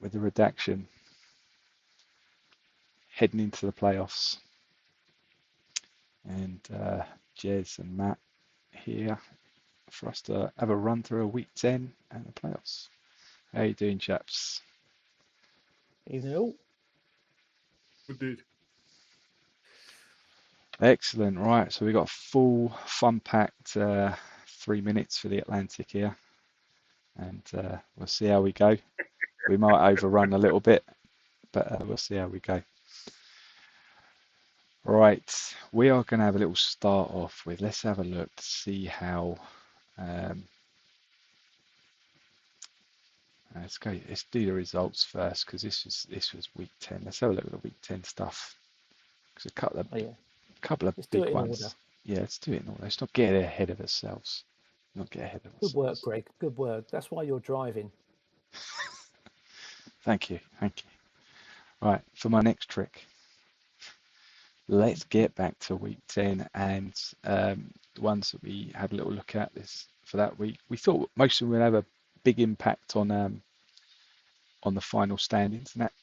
with the Redaction heading into the playoffs. And Jez and Matt here for us to have a run through a week 10 and the playoffs. How you doing, chaps? Evening all. Good dude. Excellent. Right, so we got a full fun-packed 3 minutes for the Atlantic here, and we'll see how we go. We might overrun a little bit, but we'll see how we go. Right, we are going to have a little start off with, let's have a look to see how, let's do the results first, because this was week 10. Let's have a look at the week 10 stuff. Because a couple of Let's big do it in ones. order. Yeah, let's do it in order. Let's not get ahead of ourselves. Good work, Greg. Good work. That's why you're driving. Thank you. Right, for my next trick, let's get back to week 10 and the ones that we had a little look at this for that week. We thought most of them would have a big impact on the final standings, and that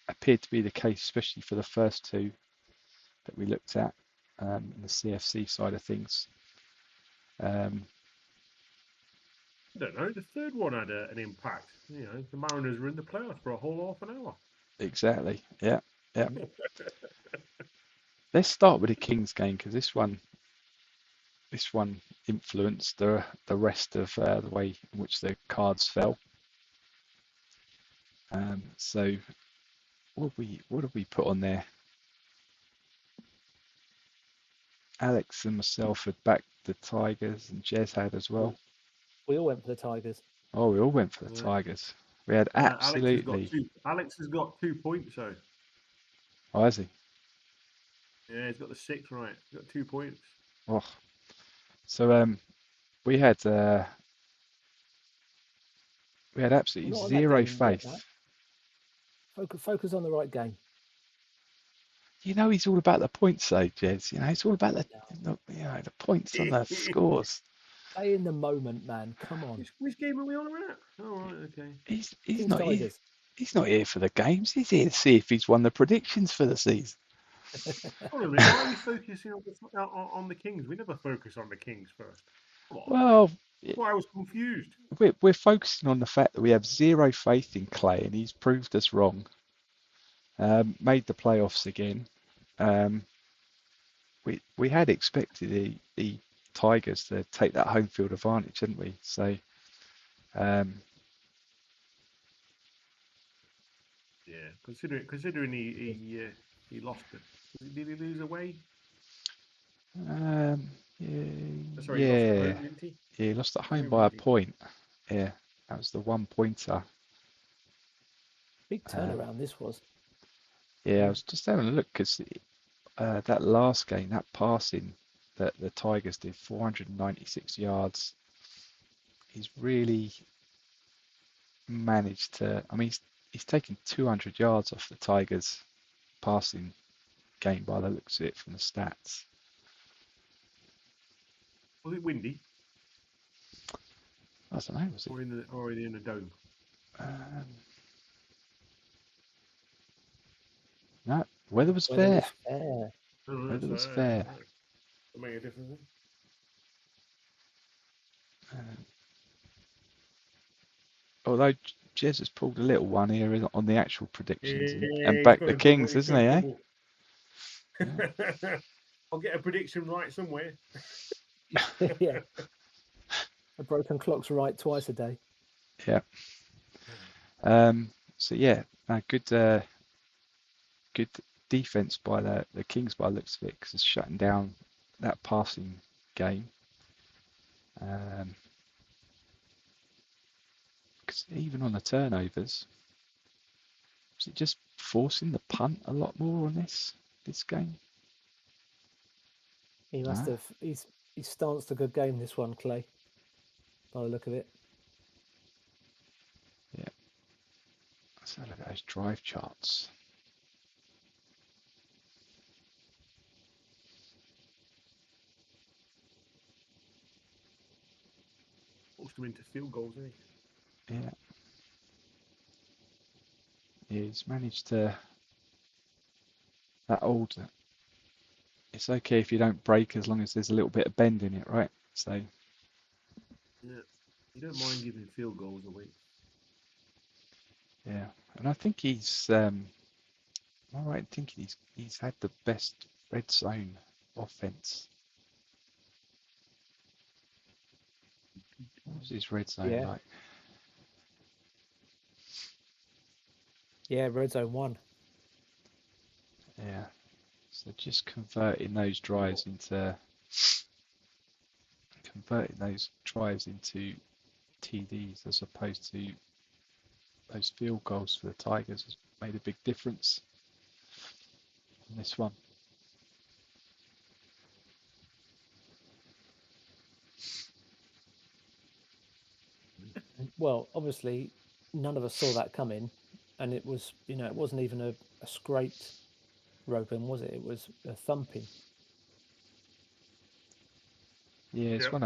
appeared to be the case, especially for the first two that we looked at in the CFC side of things. I don't know. The third one had an impact. You know, the Mariners were in the playoffs for a whole half an hour. Exactly. Yeah. Let's start with the Kings game, because this one influenced the rest of the way in which the cards fell. So what did we put on there? Alex and myself had backed the Tigers, and Jez had as well. We all went for the Tigers. Oh, we all went for the Tigers. We had absolutely. Alex has got 2 points, so. Oh, has he? Yeah, he's got the 6 right. He's got 2 points. Oh, so we had absolutely zero faith. Focus on the right game. You know, he's all about the points, though, Jez. You know, it's all about the points on the scores. Stay in the moment, man. Come on. Which game are we on about? Oh, right, okay. He's not here for the games. He's here to see if he's won the predictions for the season. Hold on a minute. Why are we focusing on the Kings? We never focus on the Kings first. Well, that's why I was confused. We're focusing on the fact that we have zero faith in Clay, and he's proved us wrong. Made the playoffs again. We had expected the Tigers to take that home field advantage, hadn't we? So, yeah, considering he lost it. Did he lose away? Sorry, he lost at home, didn't he? Yeah, he lost at home by a point. Yeah, that was the 1-pointer. Big turnaround this was. Yeah, I was just having a look, because that last game, that passing that the Tigers did, 496 yards. He's really managed to. I mean, he's taken 200 yards off the Tigers' passing game by the looks of it from the stats. Was it windy? I don't know. Was it? Or in a dome? No, weather was fair. Weather was fair. That make a difference. Although Jez has pulled a little one here on the actual predictions and backed the Kings, isn't he? Eh? Yeah. I'll get a prediction right somewhere. Yeah. A broken clock's right twice a day. Yeah. So yeah, good defense by the Kings by the looks of it, because it's shutting down that passing game. Because even on the turnovers, was it just forcing the punt a lot more on this game? He must have. He's stanced a good game, this one, Clay, by the look of it. Yeah. Let's have a look at those drive charts. Forced him into field goals, isn't he? Yeah. He's managed to that old. It's okay if you don't break as long as there's a little bit of bend in it, right? So Yeah, you don't mind giving field goals away. yeah, and I think he's am I right in thinking he's had the best red zone offense. What was his red zone Yeah. like? Yeah, red zone 1. Yeah. So just converting those drives into TDs as opposed to those field goals for the Tigers has made a big difference in this one. Well, obviously, none of us saw that coming, and it was, it wasn't even a scraped Rogan, was it? It was a thumping. Yeah, it's Yep. one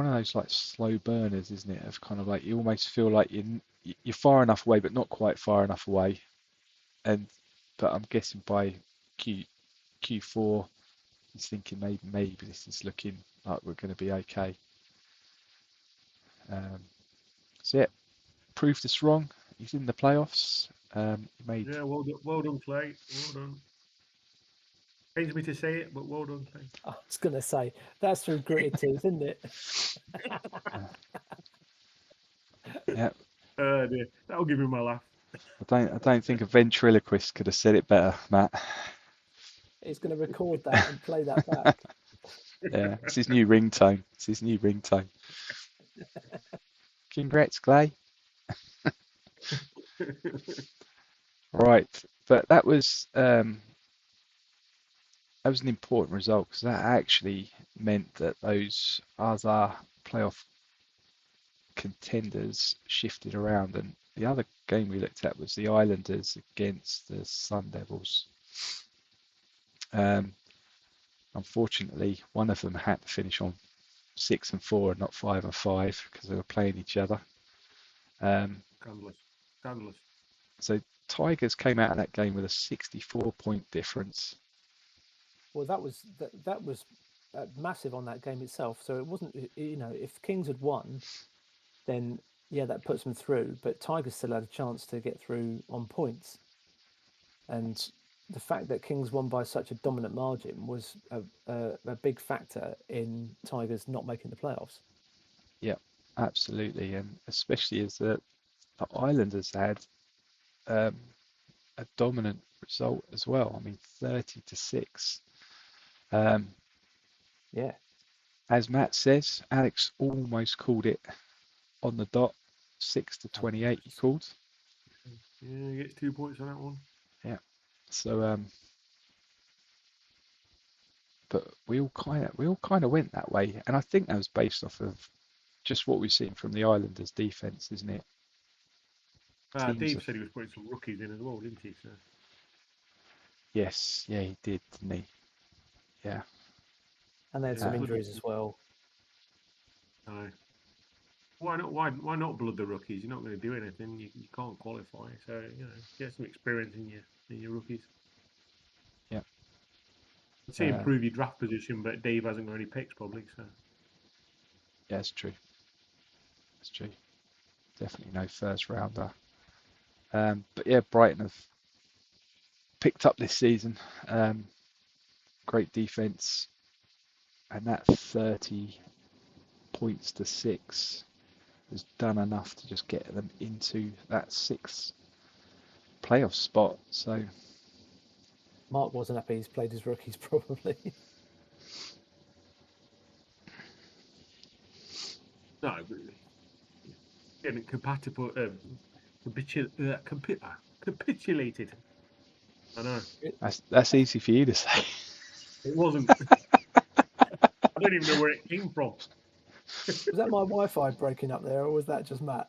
of those like slow burners, isn't it? Of kind of like you almost feel like you're far enough away, but not quite far enough away. But I'm guessing by Q4, he's thinking maybe this is looking like we're going to be okay. So yeah, proved us wrong. He's in the playoffs. He made Yeah, well done, Clay. Well done. Pains me to say it, but well done, Clay. I was going to say, that's through gritted teeth, isn't it? yeah. Dear. That'll give me my laugh. I don't think a ventriloquist could have said it better, Matt. He's going to record that and play that back. Yeah, it's his new ringtone. Congrats, Clay. Right, but that was an important result because that actually meant that those other playoff contenders shifted around, and the other game we looked at was the Islanders against the Sun Devils. Unfortunately, one of them had to finish on 6 and 4 and not 5 and 5 because they were playing each other. Scandalous. So Tigers came out of that game with a 64-point difference. Well, that was massive on that game itself. So it wasn't, if Kings had won, then yeah, that puts them through. But Tigers still had a chance to get through on points. And the fact that Kings won by such a dominant margin was a big factor in Tigers not making the playoffs. Yeah, absolutely, and especially as the Islanders had a dominant result as well. I mean, 30-6. Yeah. As Matt says, Alex almost called it on the dot. 6-28 he called. Yeah, he gets 2 points on that one. Yeah. So but we all kind of went that way, and I think that was based off of just what we've seen from the Islanders' defense, isn't it? Dave said he was putting some rookies in as well, didn't he? So. Yes, yeah, he did, didn't he? Yeah. And they had some injuries as well. No. Why not? Why not blood the rookies? You're not going to do anything. You can't qualify. So get some experience in your rookies. Yeah. I'd say improve your draft position, but Dave hasn't got any picks probably. So. Yeah, it's true. It's true. Definitely no first rounder. But yeah, Brighton have picked up this season. Great defense, and that 30 points to 6 has done enough to just get them into that 6th playoff spot. So Mark wasn't happy he's played his rookies probably. No, getting capitulated. I know. That's easy for you to say. It wasn't. I don't even know where it came from. Was that my Wi-Fi breaking up there, or was that just Matt?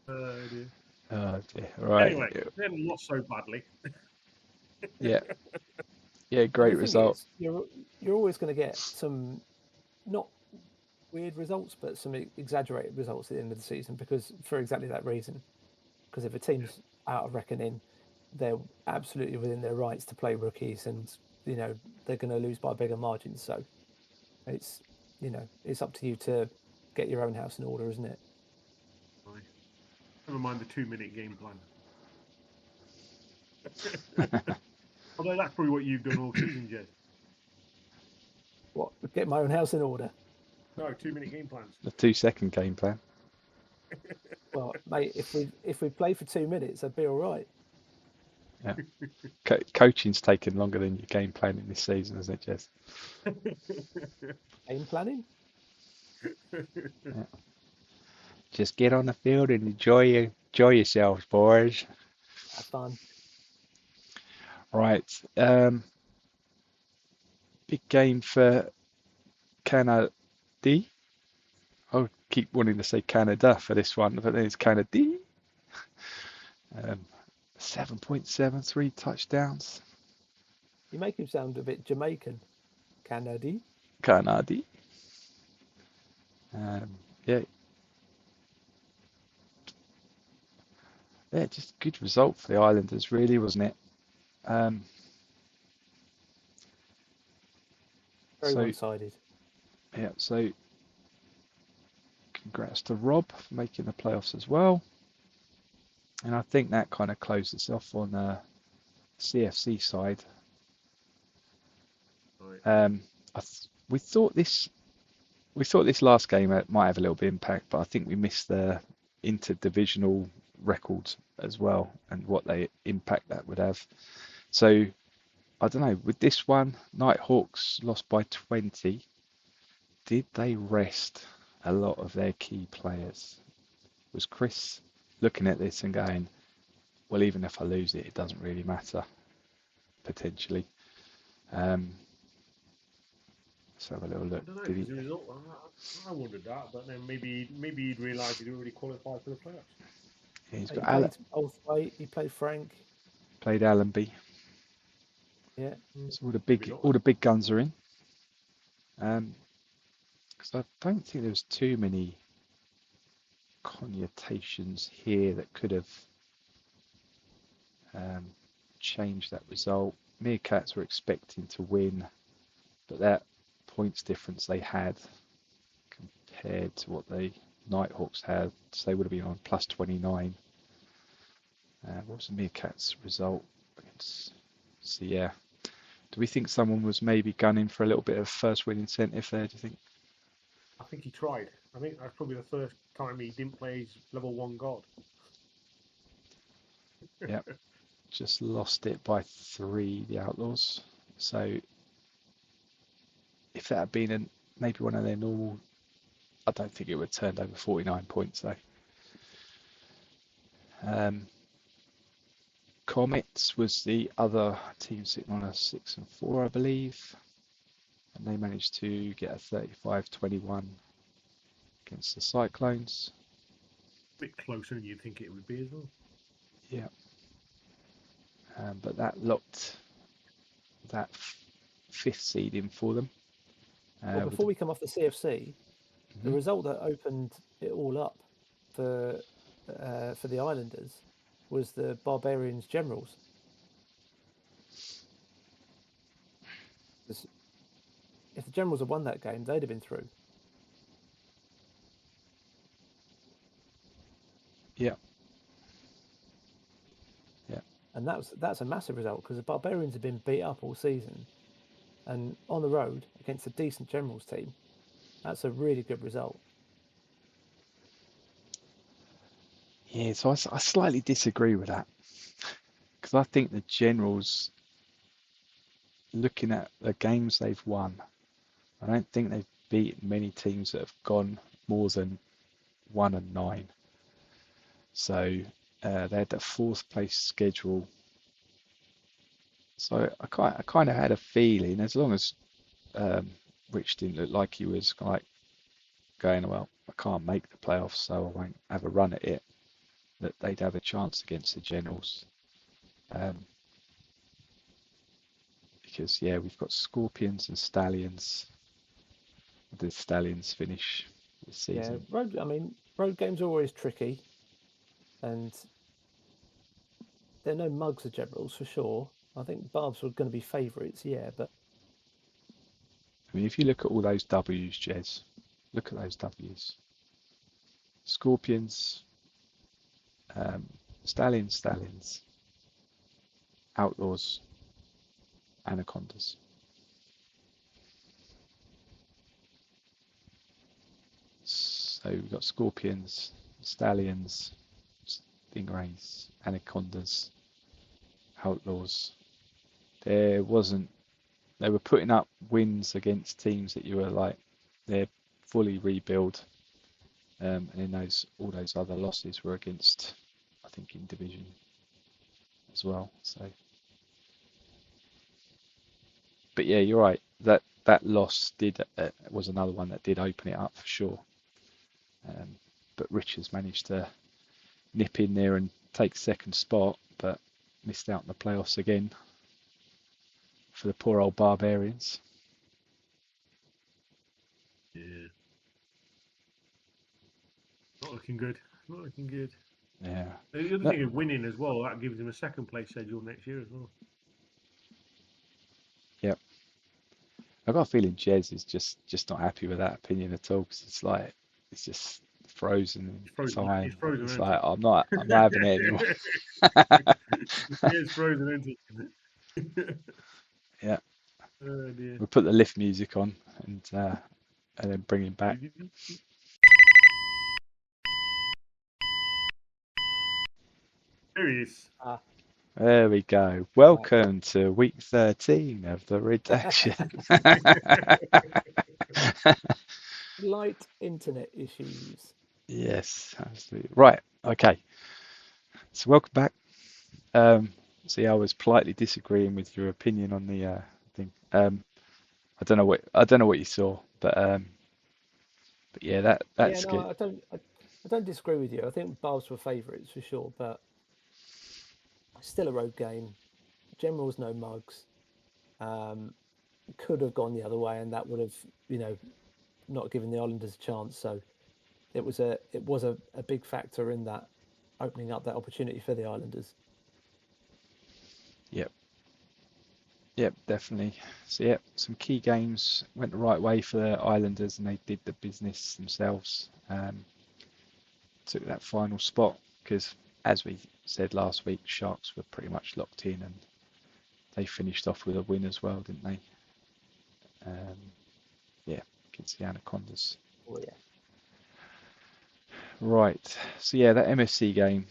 Oh dear. Oh dear. Right. Anyway, they hadn't lost so badly. Yeah. Yeah, great result. You're always going to get some not weird results, but some exaggerated results at the end of the season because for exactly that reason. Because if a team's out of reckoning, they're absolutely within their rights to play rookies, and they're going to lose by bigger margins. So it's it's up to you to get your own house in order, isn't it? Right. Never mind the 2-minute game plan. Although that's probably what you've done all season, Jed. What? Get my own house in order. No, 2-minute game plans. The 2-second game plan. Well, mate, if we play for 2 minutes, I'd be all right. Yeah. Coaching's taken longer than your game planning this season, hasn't it, Jess? Game planning? Yeah. Just get on the field and enjoy yourselves, boys. Have fun. Right. Big game for Canada. I keep wanting to say Canada for this one, but then it's Canada. 7.73 touchdowns. You make him sound a bit Jamaican. Canada. Canada. Yeah. Yeah, just good result for the Islanders, really, wasn't it? Very So, one-sided. yeah, so congrats to Rob for making the playoffs as well. And I think that kind of closed us off on the CFC side. Right. We thought this last game might have a little bit of impact, but I think we missed the interdivisional records as well and what they impact that would have. So I don't know, with this one, Nighthawks lost by 20. Did they rest a lot of their key players? Was Chris looking at this and going, well, even if I lose it, it doesn't really matter, potentially? Let's have a little look. I don't know. Did he? As a result, I wondered that, but then maybe he'd realised he'd already qualified for the playoffs. Yeah, he's He got played Oldthwaite, he played Frank. played Allenby. Yeah. So all the big guns are in. Because I don't think there was too many connotations here that could have changed that result. Meerkats were expecting to win, but that points difference they had compared to what the Nighthawks had, so they would have been on plus 29. What was the Meerkats result against? So yeah, do we think someone was maybe gunning for a little bit of first win incentive there, do you think? I think he tried. I think that's probably the first time he didn't play his level 1 god. Yeah, just lost it by 3, the Outlaws. So if that had been maybe one of their normal, I don't think it would have turned over 49 points though. Comets was the other team sitting on a 6 and 4, I believe, and they managed to get a 35-21 against the Cyclones. A bit closer than you'd think it would be as well. Yeah, but that locked that 5th seed in for them. Well, before we come off the CFC, the result that opened it all up for the Islanders was the Barbarians Generals. If the Generals had won that game, they'd have been through. Yeah. Yeah. And that's a massive result because the Barbarians have been beat up all season, and on the road against a decent Generals team, that's a really good result. Yeah, so I slightly disagree with that because I think the Generals, looking at the games they've won, I don't think they've beaten many teams that have gone more than 1-9. So they had the 4th place schedule. So I kind of had a feeling, as long as Rich didn't look like he was like going, well, I can't make the playoffs, so I won't have a run at it, that they'd have a chance against the Generals. Because yeah, we've got Scorpions and Stallions. the Stallions finish this Yeah, season? road games are always tricky, and there are no mugs of Generals for sure. I think Barbs were going to be favourites, yeah, but I mean, if you look at all those W's, Jez, look at those W's. Scorpions, Stallions, Outlaws, Anacondas. So we've got Scorpions, Stallions, Stingrays, Anacondas, Outlaws. They were putting up wins against teams that you were like, they're fully rebuild. And then all those other losses were against, I think, in division as well. So, but yeah, you're right. That loss was another one that did open it up for sure. But Richards managed to nip in there and take second spot, but missed out in the playoffs again for the poor old Barbarians. Yeah. Not looking good. Not looking good. Yeah. The other thing is winning as well. That gives him a second place schedule next year as well. Yep. I've got a feeling Jez is just not happy with that opinion at all, because it's just frozen in time. He's frozen. It's like I'm not having it anymore. He is frozen, isn't he? Yeah. Oh dear. We'll put the lift music on and then bring him back. There he is. There we go. Welcome to week 13 of the Redaction. light internet issues. Yes, absolutely. Right. Okay. So welcome back. See, I was politely disagreeing with your opinion on the thing. I don't know what you saw, but yeah, that's good. I don't disagree with you. I think Barbs were favourites for sure, but still a road game. Generals no mugs. Could have gone the other way, and that would have, not given the Islanders a chance. So it was a big factor in that, opening up that opportunity for the Islanders. Yep, definitely. So some key games went the right way for the Islanders, and they did the business themselves. Took that final spot because, as we said last week, Sharks were pretty much locked in, and they finished off with a win as well, didn't they? Against the Anacondas. Oh yeah. Right. So that MFC game.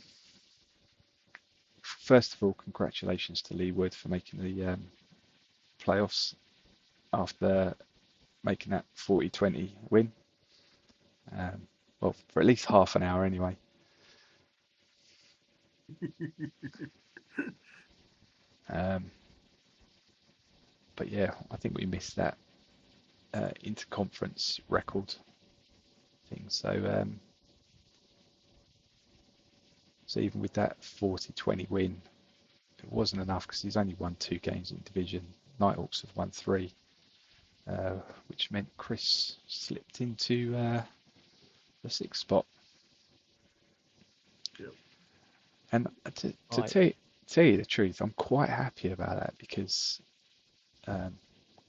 First of all, congratulations to Lee Wood for making the playoffs after making that 40-20 win. Well, for at least half an hour anyway. But yeah, I think we missed that interconference record thing. So even with that 40-20 win, it wasn't enough because he's only won 2 games in division. Nighthawks have won 3, which meant Chris slipped into the 6th spot. Yep. And to tell you the truth, I'm quite happy about that because,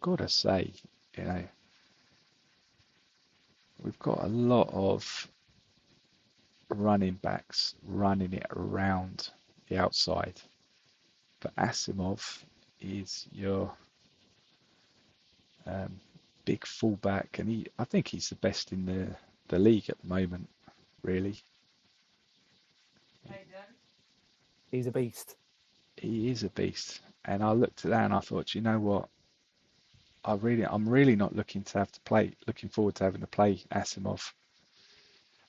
gotta say, we've got a lot of running backs running it around the outside, but Asimov is your big fullback, and I think he's the best in the league at the moment, really. He's a beast. He is a beast, and I looked at that and I thought, you know what? I'm really not looking forward to having to play Asimov.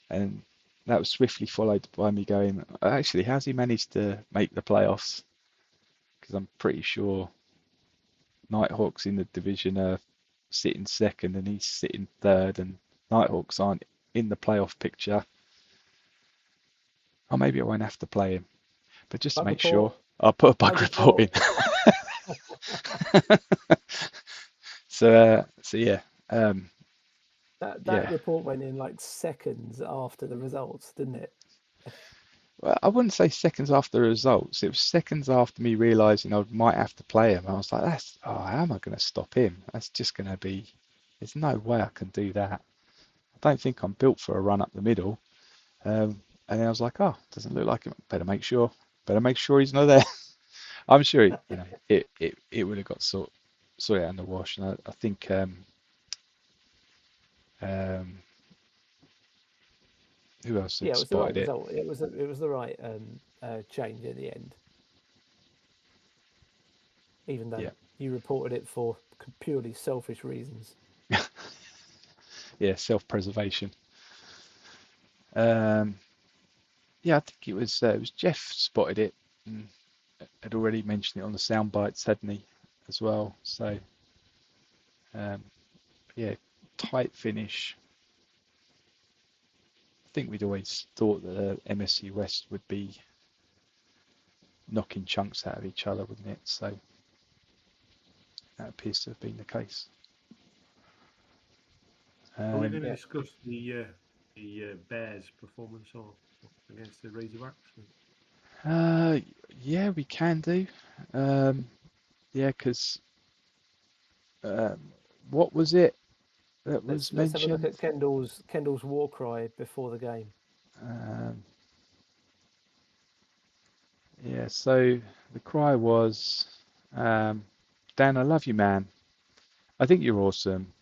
And that was swiftly followed by me going, actually, how's he managed to make the playoffs? Because I'm pretty sure Nighthawks in the division are sitting second and he's sitting third, and Nighthawks aren't in the playoff picture. Or maybe I won't have to play him. But just to make sure, I'll put a bug report in. So yeah. That Yeah. report went in like seconds after the results, didn't it? Well, I wouldn't say seconds after the results. It was seconds after me realising I might have to play him. I was like, how am I going to stop him? That's just going to be, there's no way I can do that. I don't think I'm built for a run up the middle. And then I was like, oh, doesn't look like him. Better make sure he's not there. I'm sure, it would have got sorted out in the wash. And I think, um, who else Yeah, had it was the right spotted it? result. It was the right change in the end, even though Yeah. you reported it for purely selfish reasons. Yeah, self-preservation. Um, yeah, I think it was Jeff spotted it and had already mentioned it on the sound bites, hadn't he, as well? So, um, yeah, tight finish. I think we'd always thought that the MSC West would be knocking chunks out of each other, wouldn't it? So that appears to have been the case. Are we going to Yeah. discuss the Bears' performance against the Razorbacks? Yeah, we can do. Um, yeah, because what was it that was Let's have a look mentioned? at Kendall's war cry before the game. Um, yeah, so the cry was, Dan, I love you, man. I think you're awesome,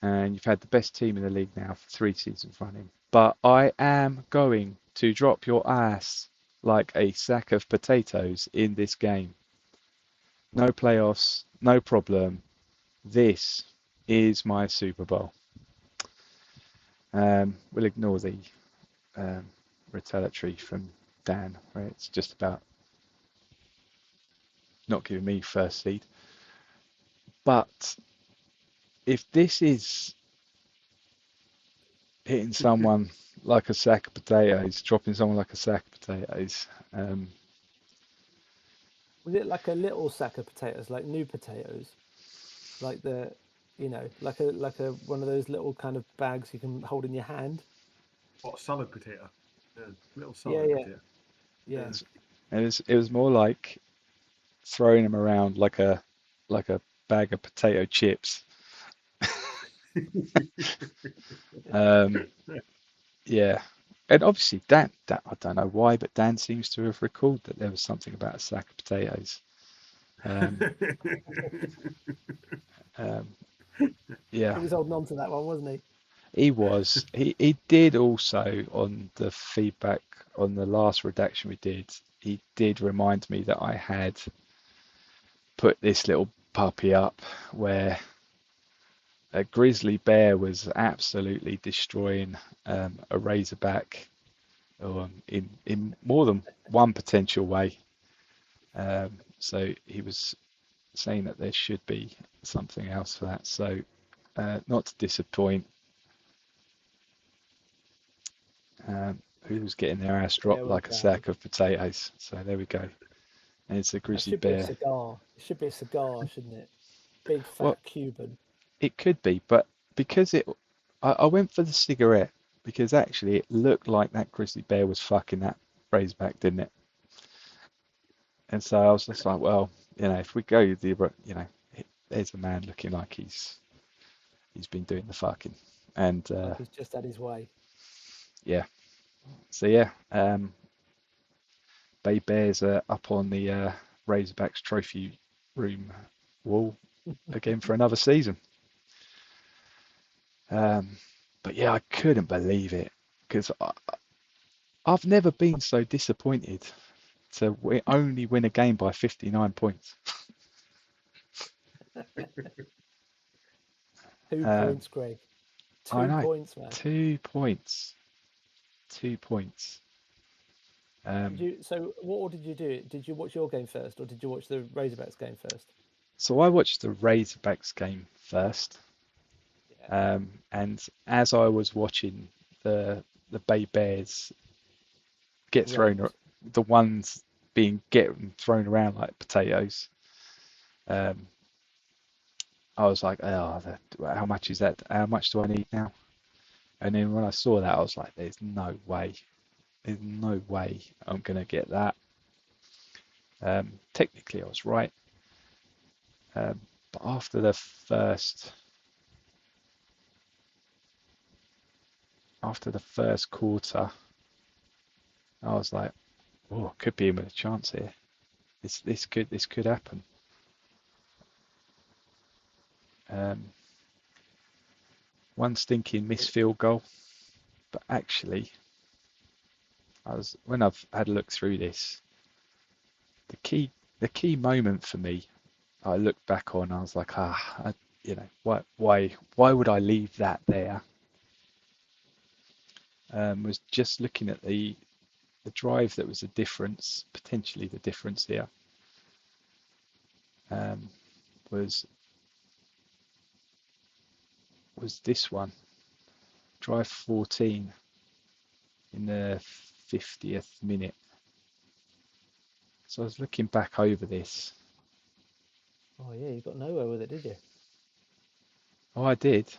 and you've had the best team in the league now for 3 seasons running. But I am going to drop your ass like a sack of potatoes in this game. No playoffs, no problem. This is my Super Bowl. We'll ignore the um, retaliatory from Dan, where it's just about not giving me first seed. But if this is hitting someone like a sack of potatoes, dropping someone like a sack of potatoes, Was it like a little sack of potatoes, like new potatoes, like like a one of those little kind of bags you can hold in your hand? What, salad potato? Yeah, little Yeah, salad yeah, potato. yeah. it was more like throwing them around like a bag of potato chips. Um, yeah, and obviously Dan, I don't know why, but Dan seems to have recalled that there was something about a sack of potatoes. Um, um, He yeah, was holding on to that one, wasn't he? he was. He did also on the feedback on the last redaction we did. He did remind me that I had put this little puppy up where a grizzly bear was absolutely destroying a razorback in more than one potential way. So he was saying that there should be something else for that. So not to disappoint, who's getting their ass There dropped we like a go. sack of potatoes. So there we go. And it's a That grizzly should be a bear. cigar. It should be a cigar, shouldn't it? Big Well, fat Cuban. it could be, but because I went for the cigarette because actually it looked like that grizzly bear was fucking that razorback, didn't it? And so I was just like, well, if we go there's a man looking like he's been doing the fucking, and Like he's just had his way. yeah. So yeah, Bay Bears are up on the Razorbacks trophy room wall again for another season. But yeah, I couldn't believe it because I've never been so disappointed to only win a game by 59 points. 2 points, Greg. I Two know, points, man. 2 points, 2 points. So what order did you do? Did you watch your game first, or did you watch the Razorbacks game first? So I watched the Razorbacks game first, Yeah. and as I was watching the Bay Bears get thrown, Roast. the ones being getting thrown around like potatoes, um, I was like, oh, how much is that? How much do I need now? And then when I saw that, I was like, there's no way. There's no way I'm gonna get that. Technically, I was right. But after the first quarter, I was like, oh, could be in with a chance here. This could happen. One stinking missed field goal, but actually, when I've had a look through this, the key moment for me, I looked back on, I was like, why would I leave that there? Was just looking at the drive that was the difference, potentially the difference here. Was this one, drive 14 in the 50th minute. So I was looking back over this. Oh yeah, you got nowhere with it, did you? Oh, I did.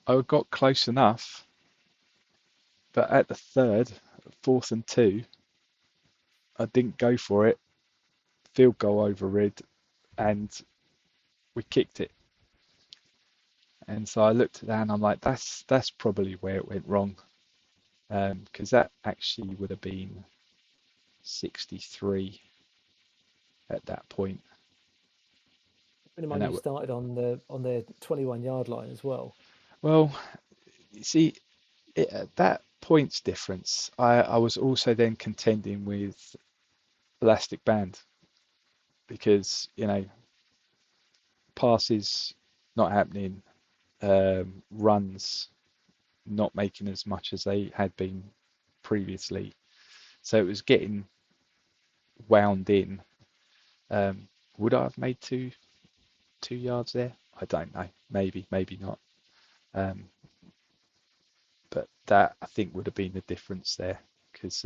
I got close enough, but at the third, 4th and 2, I didn't go for it. Field goal overrid, and we kicked it. And so I looked at that and I'm like, that's probably where it went wrong, because that actually would have been 63 at that point. Bear in mind you started on the 21-yard line as well. Well, you see, that points difference, I was also then contending with elastic band, because passes not happening, runs not making as much as they had been previously, so it was getting wound in. Would I have made two yards there? I don't know, maybe not, but that I think would have been the difference there, because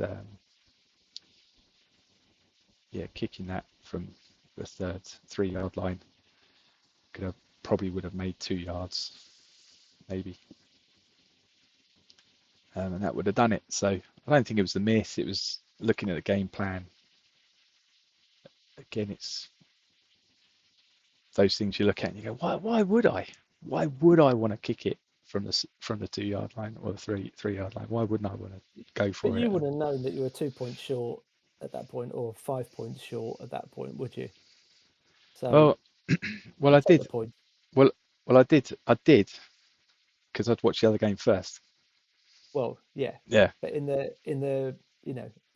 kicking that from the third 3-yard line probably would have made 2 yards, maybe, and that would have done it. So I don't think it was the miss. It was looking at the game plan. Again, it's those things you look at and you go, why would I want to kick it from the 2-yard line or the 3-yard line? Why wouldn't I want to go for it? But you would have known that you were 2 points short at that point, or 5 points short at that point, would you? So well, I did. Well, I did, because I'd watched the other game first. Well, yeah. But in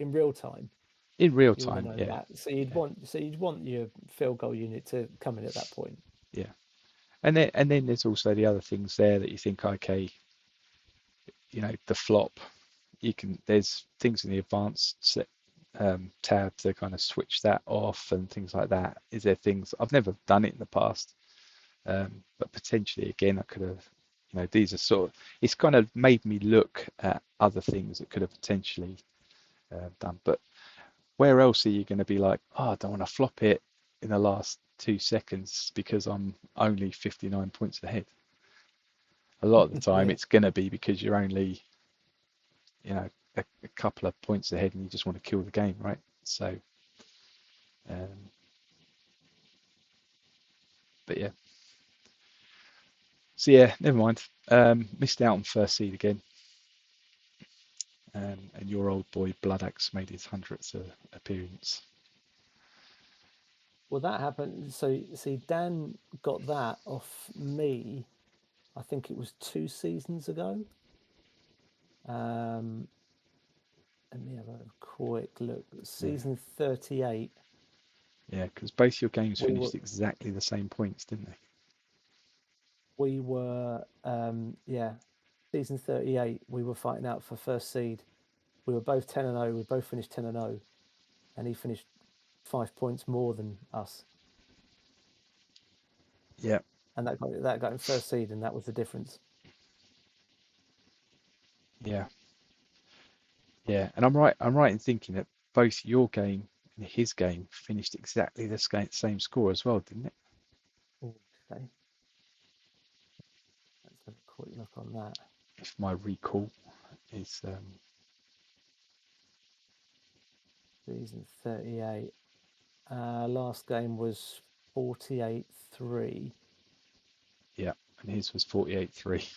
real time. In real time, yeah. That. So you'd want your field goal unit to come in at that point. Yeah, and then there's also the other things there that you think, okay, the flop. There's things in the advanced tab to kind of switch that off and things like that. Is there things I've never done it in the past, but potentially again I could have. These are sort of, it's kind of made me look at other things that could have potentially done. But where else are you going to be like, I don't want to flop it in the last 2 seconds because I'm only 59 points ahead? A lot of the time it's going to be because you're only a couple of points ahead and you just want to kill the game, right? So but yeah, so yeah, never mind. Missed out on first seed again, and your old boy Bloodaxe made his 100th appearance. Well, that happened. So see, Dan got that off me, I think it was 2 seasons ago. Let me have a quick look. Season 38. Yeah, because both your games finished exactly the same points, didn't they? We were, season 38, we were fighting out for first seed. We were both 10-0. We both finished 10-0, and he finished 5 points more than us. Yeah. And that got him first seed, and that was the difference. Yeah. Yeah, and I'm right in thinking that both your game and his game finished exactly the same score as well, didn't it? Oh, okay. Let's have a quick look on that. If my recall is Season 38. Last game was 48-3. yeah, and his was 48-3.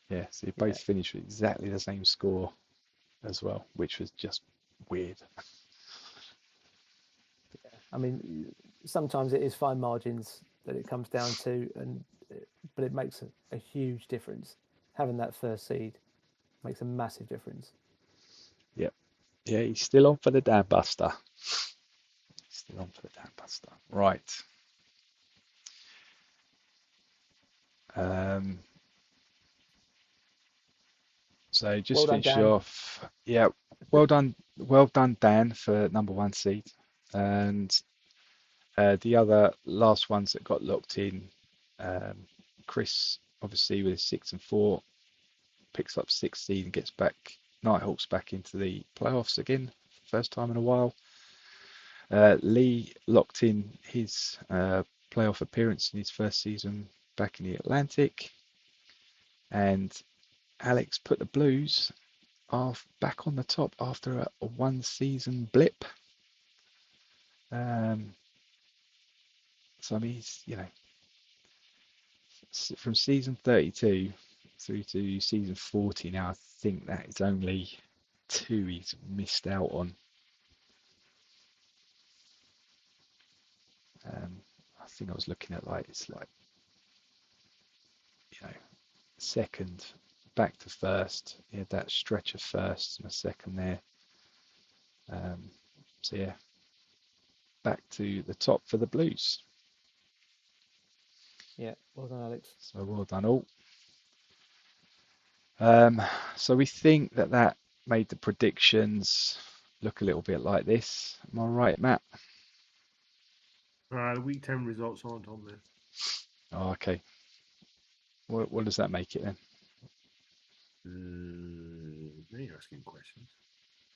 Yeah, so you both finished with exactly the same score as well, which was just weird. I mean, sometimes it is fine margins that it comes down to, but it makes a huge difference. Having that first seed makes a massive difference. Yep. Yeah, he's still on for the Dan Buster. Still on for the Dan Buster. Right. So just Well done, finish Dan. off. Yeah, well done, Dan, for number 1 seed. And the other last ones that got locked in, Chris, obviously with his 6 and 4, picks up 6 seed and gets back Nighthawks back into the playoffs again, first time in a while. Lee locked in his playoff appearance in his first season back in the Atlantic, and Alex put the Blues back on the top after a 1 season blip. So I mean, he's, from season 32 through to season 40 now, I think that is only 2 he's missed out on. I think I was looking at second back to first. He had that stretch of first and a second there. So yeah, back to the top for the Blues. Yeah, well done, Alex. So well done all. So we think that made the predictions look a little bit like this. Am I right, Matt? The week 10 results aren't on there. Oh, okay. What does that make it then? Now you're asking questions.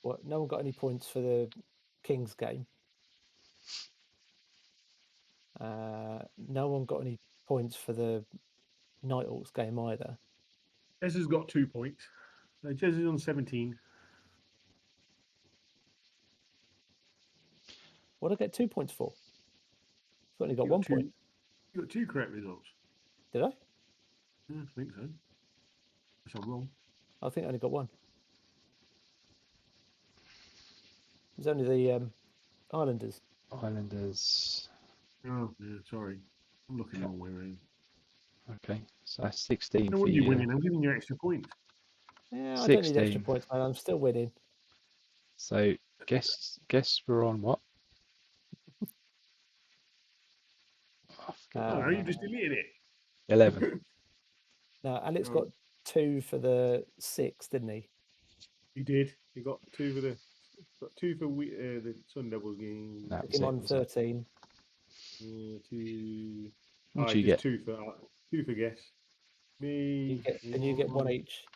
What? No one got any points for the Kings game. No one got any points for the Nighthawks game either. Jez has got 2 points. Jez is on 17. What did I get 2 points for? I've only got 1 point. You got 2 correct results. Did I? Yeah, I think so. If I'm wrong. I think I only got 1. It was only the Islanders. Islanders. Oh, yeah, sorry. I'm looking the wrong way around. Okay, so that's 16 No for wonder you. you're winning. I'm giving you extra points. Yeah, I don't need extra 16. points, man. I'm still winning. So guess we're on what? Oh, you just deleted it. 11. No, Alex got 2 for the 6, didn't he? He did. He got 2 for the the Sun Devils game. That Took was him it, on was it? 13. 2. What do you get? 2 for guess. Me. You get 1 each.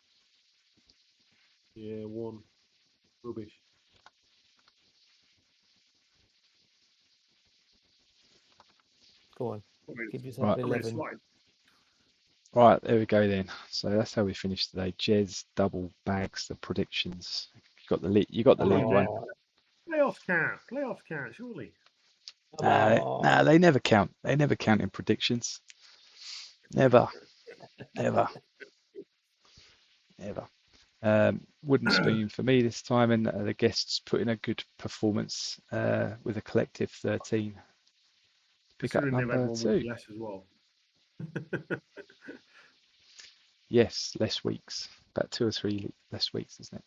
Yeah, 1. Rubbish. Go on. Give yourself Right. 11. Right, there we go then. So that's how we finished today. Jez double bags the predictions. You got the lead one. Playoffs count, surely. Nah, they never count. They never count in predictions. Never. Wooden spoon for me this time, and the guests put in a good performance with a collective 13. Pick up number 2. Less as well. Yes, less weeks. About 2 or 3 less weeks, isn't it?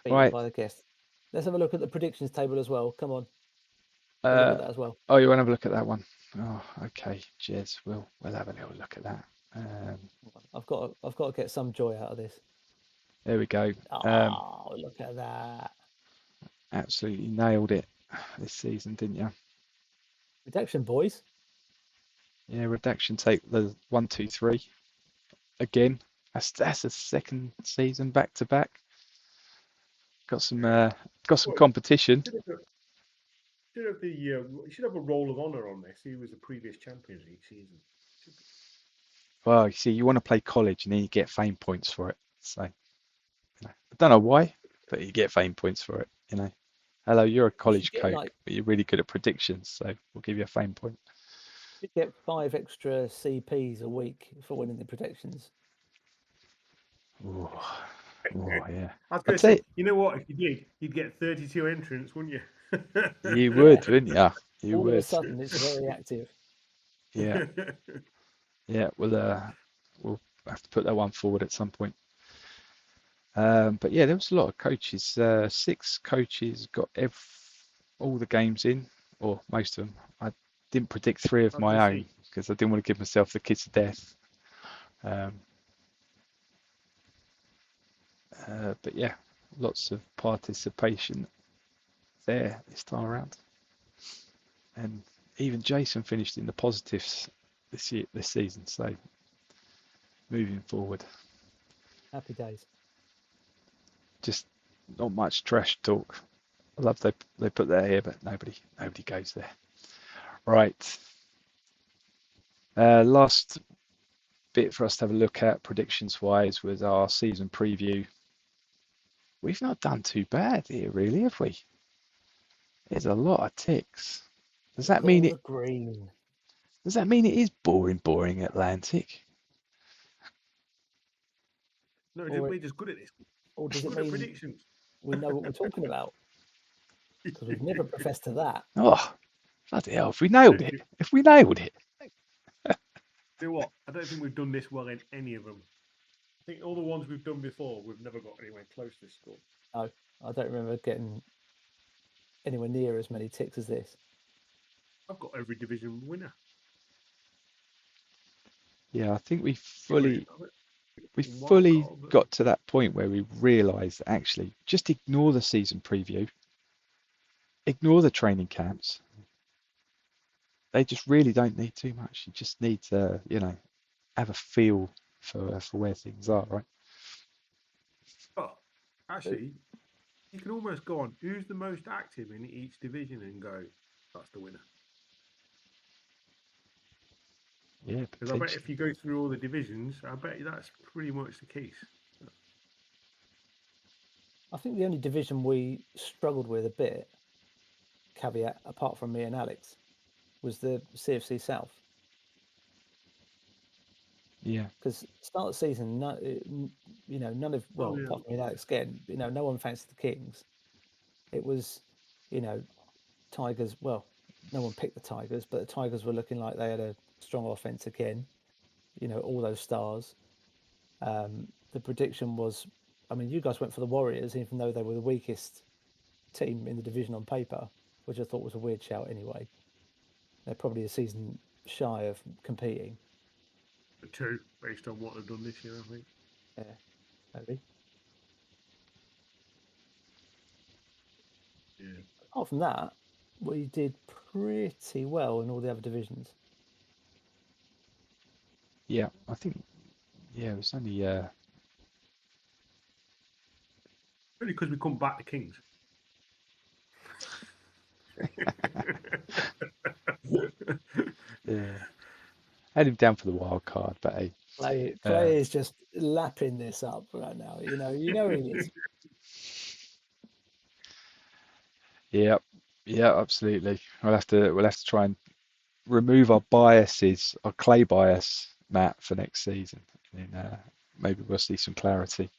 Beaten Right. by the guest. Let's have a look at the predictions table as well. Come on. Look at that as well. Oh, you want to have a look at that one? Oh, okay, Jez. We'll have a little look at that. I've got to get some joy out of this. There we go. Oh, look at that! Absolutely nailed it this season, didn't you? Redaction, boys. Yeah, Redaction take the 1, 2, 3 again. That's a second season back to back. Got some Well, competition. should have, should have you should have a roll of honour on this. He was the previous champion each season. Well, you see, you want to play college and then you get fame points for it. So, I don't know why, but you get fame points for it. Hello, you're a You should college get coach, but you're really good at predictions, so we'll give you a fame point. you get 5 extra CPs a week for winning the predictions. Oh, yeah. I was going I'd to say say, you know what? If you did, you'd get 32 entrants, wouldn't you? you would, wouldn't you? You All of a would. sudden, it's very active. Yeah, yeah. We'll have to put that one forward at some point. But yeah, there was a lot of coaches. 6 coaches got all the games in, or most of them. I didn't predict 3 of I was going to my say, own because I didn't want to give myself the kiss of death. But yeah, lots of participation there this time around, and even Jason finished in the positives this season. So moving forward, Happy days. just not much trash talk. I love they put that here, but nobody goes there. Right. Last bit for us to have a look at predictions wise was our season preview. We've not done too bad here, really, have we? There's a lot of ticks. Does that mean All it? the green. Does that mean it is boring Atlantic? no, Or, we're just good at this. or does it Good at mean predictions. we know what we're talking about? Because we've never professed to that. Oh, bloody hell! If we nailed it, You know what? I don't think we've done this well in any of them. I think all the ones we've done before, we've never got anywhere close to this score. No, I don't remember getting anywhere near as many ticks as this. I've got every division winner. yeah, I think we Sorry, fully Wildcard, but got to that point where we realised that actually just ignore the season preview, ignore the training camps. They just really don't need too much. You just need to, have a feel for where things are, right? oh, actually, you can almost go on who's the most active in each division and go, that's the winner. Yeah, Because I bet potentially. if you go through all the divisions, I bet that's pretty much the case. I think the only division we struggled with a bit, caveat apart from me and Alex, was the CFC South. Yeah, Because start of the season, none of, well, yeah. apart from me and Alex again, no one fancied the Kings. It was, Tigers, well, no one picked the Tigers, but the Tigers were looking like they had a strong offense again, all those stars. The prediction was, I mean, you guys went for the Warriors, even though they were the weakest team in the division on paper, which I thought was a weird shout anyway. They're probably a season shy of competing. The 2, based on what they've done this year, I think. Yeah, maybe. Yeah. Apart from that, we did pretty well in all the other divisions. yeah. I think, yeah, it was only Only because we couldn't back the Kings. yeah. Had him down for the wild card, but hey, Clay is just lapping this up right now. You know he is. yeah, absolutely. We'll have to try and remove our biases, our clay bias, Matt, for next season, and maybe we'll see some clarity.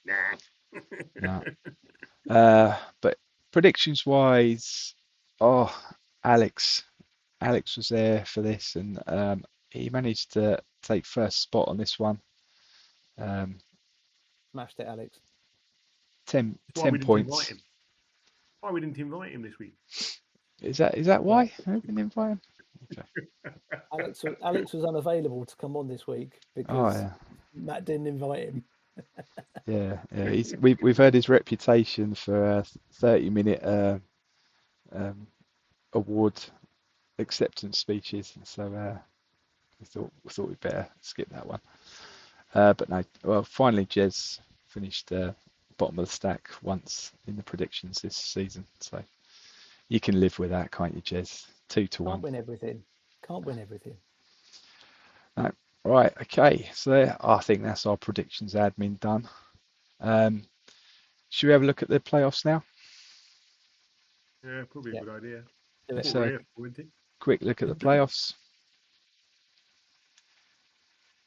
Nah. No. But predictions wise, Alex was there for this, and he managed to take first spot on this one. Smashed it, Alex. 10 Why we didn't invite points. him? Why we didn't invite him this week? Is that why I didn't invite him? Okay. Alex was unavailable to come on this week because Yeah. Matt didn't invite him. Yeah. We've heard his reputation for 30-minute award acceptance speeches, so we thought we'd better skip that one. But no, well, finally Jez finished bottom of the stack once in the predictions this season, so you can live with that, can't you, Jez? 2 to 1. Can't win everything. Can't win everything. No. Right, okay, so I think that's our predictions admin done. Should we have a look at the playoffs now? Yeah, probably a Yeah. good idea. Do Let's it. What we're here for, isn't it? quick look at the playoffs.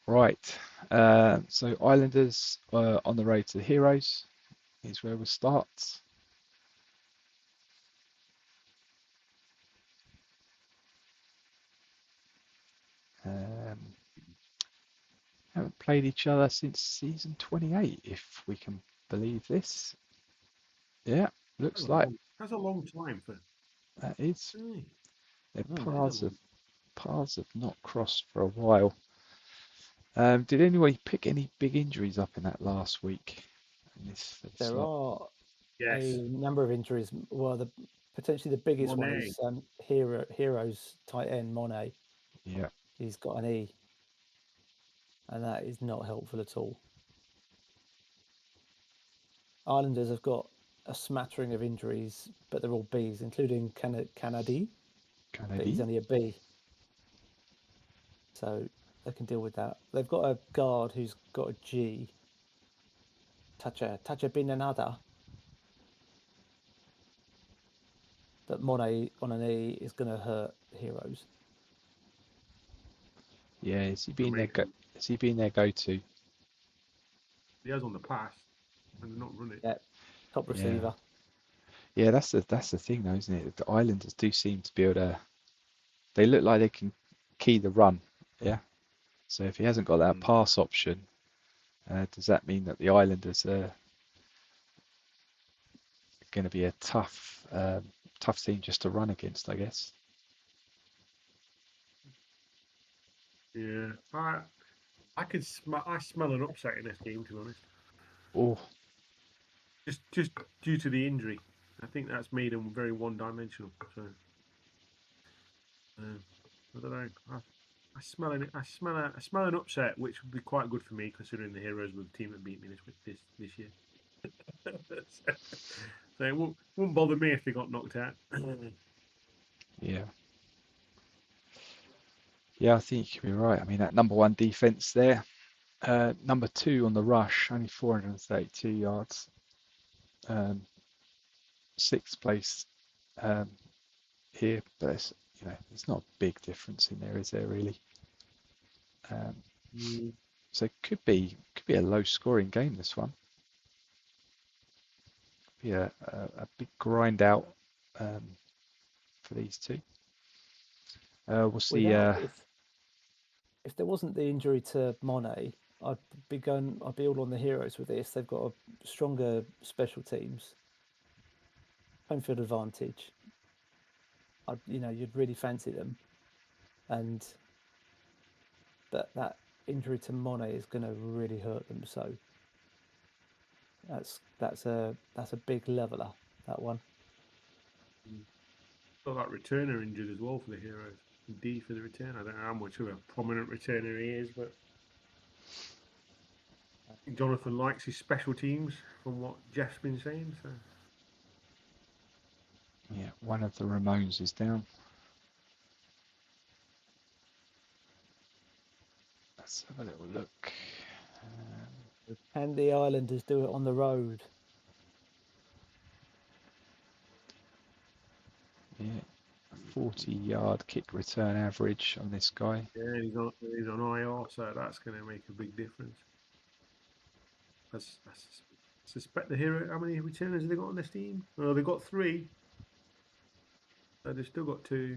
Right, so Islanders on the road to the Heroes is where we'll start. Haven't played each other since season 28, if we can believe this. Yeah, looks like That's a long time for. that is. Hey, Their that is a long- paths have not crossed for a while. Did anybody pick any big injuries up in that last week? There are Yes. a number of injuries. Well, potentially the biggest one Monet. is Heroes tight end Monet. Yeah, He's got an E, and that is not helpful at all. Islanders have got a smattering of injuries, but they're all Bs, including Kennedy, but he's only a B. So they can deal with that. They've got a guard who's got a G. Toucher been another. But Monet on an E is going to hurt Heroes. yeah. Is he being their go-to? He has on the pass and not run it. Yeah, top receiver. Yeah, that's the thing, though, isn't it? The Islanders do seem to be able to. They look like they can key the run. Yeah. So if he hasn't got that pass option, does that mean that the Islanders are going to be a tough team just to run against, I guess? Yeah, I smell an upset in this game, to be honest. Oh, Just due to the injury, I think that's made them very one-dimensional. So I don't know. I smell an upset, which would be quite good for me, considering the Heroes were the team that beat me this year. So it wouldn't bother me if they got knocked out. yeah. Yeah, I think you could be right. I mean, that number 1 defense there. Number 2 on the rush, only 432 yards. 6th place here, but there's not a big difference in there, is there really? So it could be a low-scoring game, this one. Be a big grind out for these two. We'll see. If there wasn't the injury to Monet, I'd be all on the Heroes with this. They've got a stronger special teams, home field advantage. You'd really fancy them, but that injury to Monet is going to really hurt them. So that's a big leveler, that one. Got that returner injured as well for the Heroes. D for the return. I don't know how much of a prominent returner he is, but I think Jonathan likes his special teams, from what Jeff's been saying. So yeah, one of the Ramones is down. Let's have a little look. Can the Islanders do it on the road? Yeah, 40-yard kick return average on this guy. yeah, he's on IR, so that's going to make a big difference. I suspect the Hero. How many returners have they got on this team? Well, they've got 3. So they've still got 2.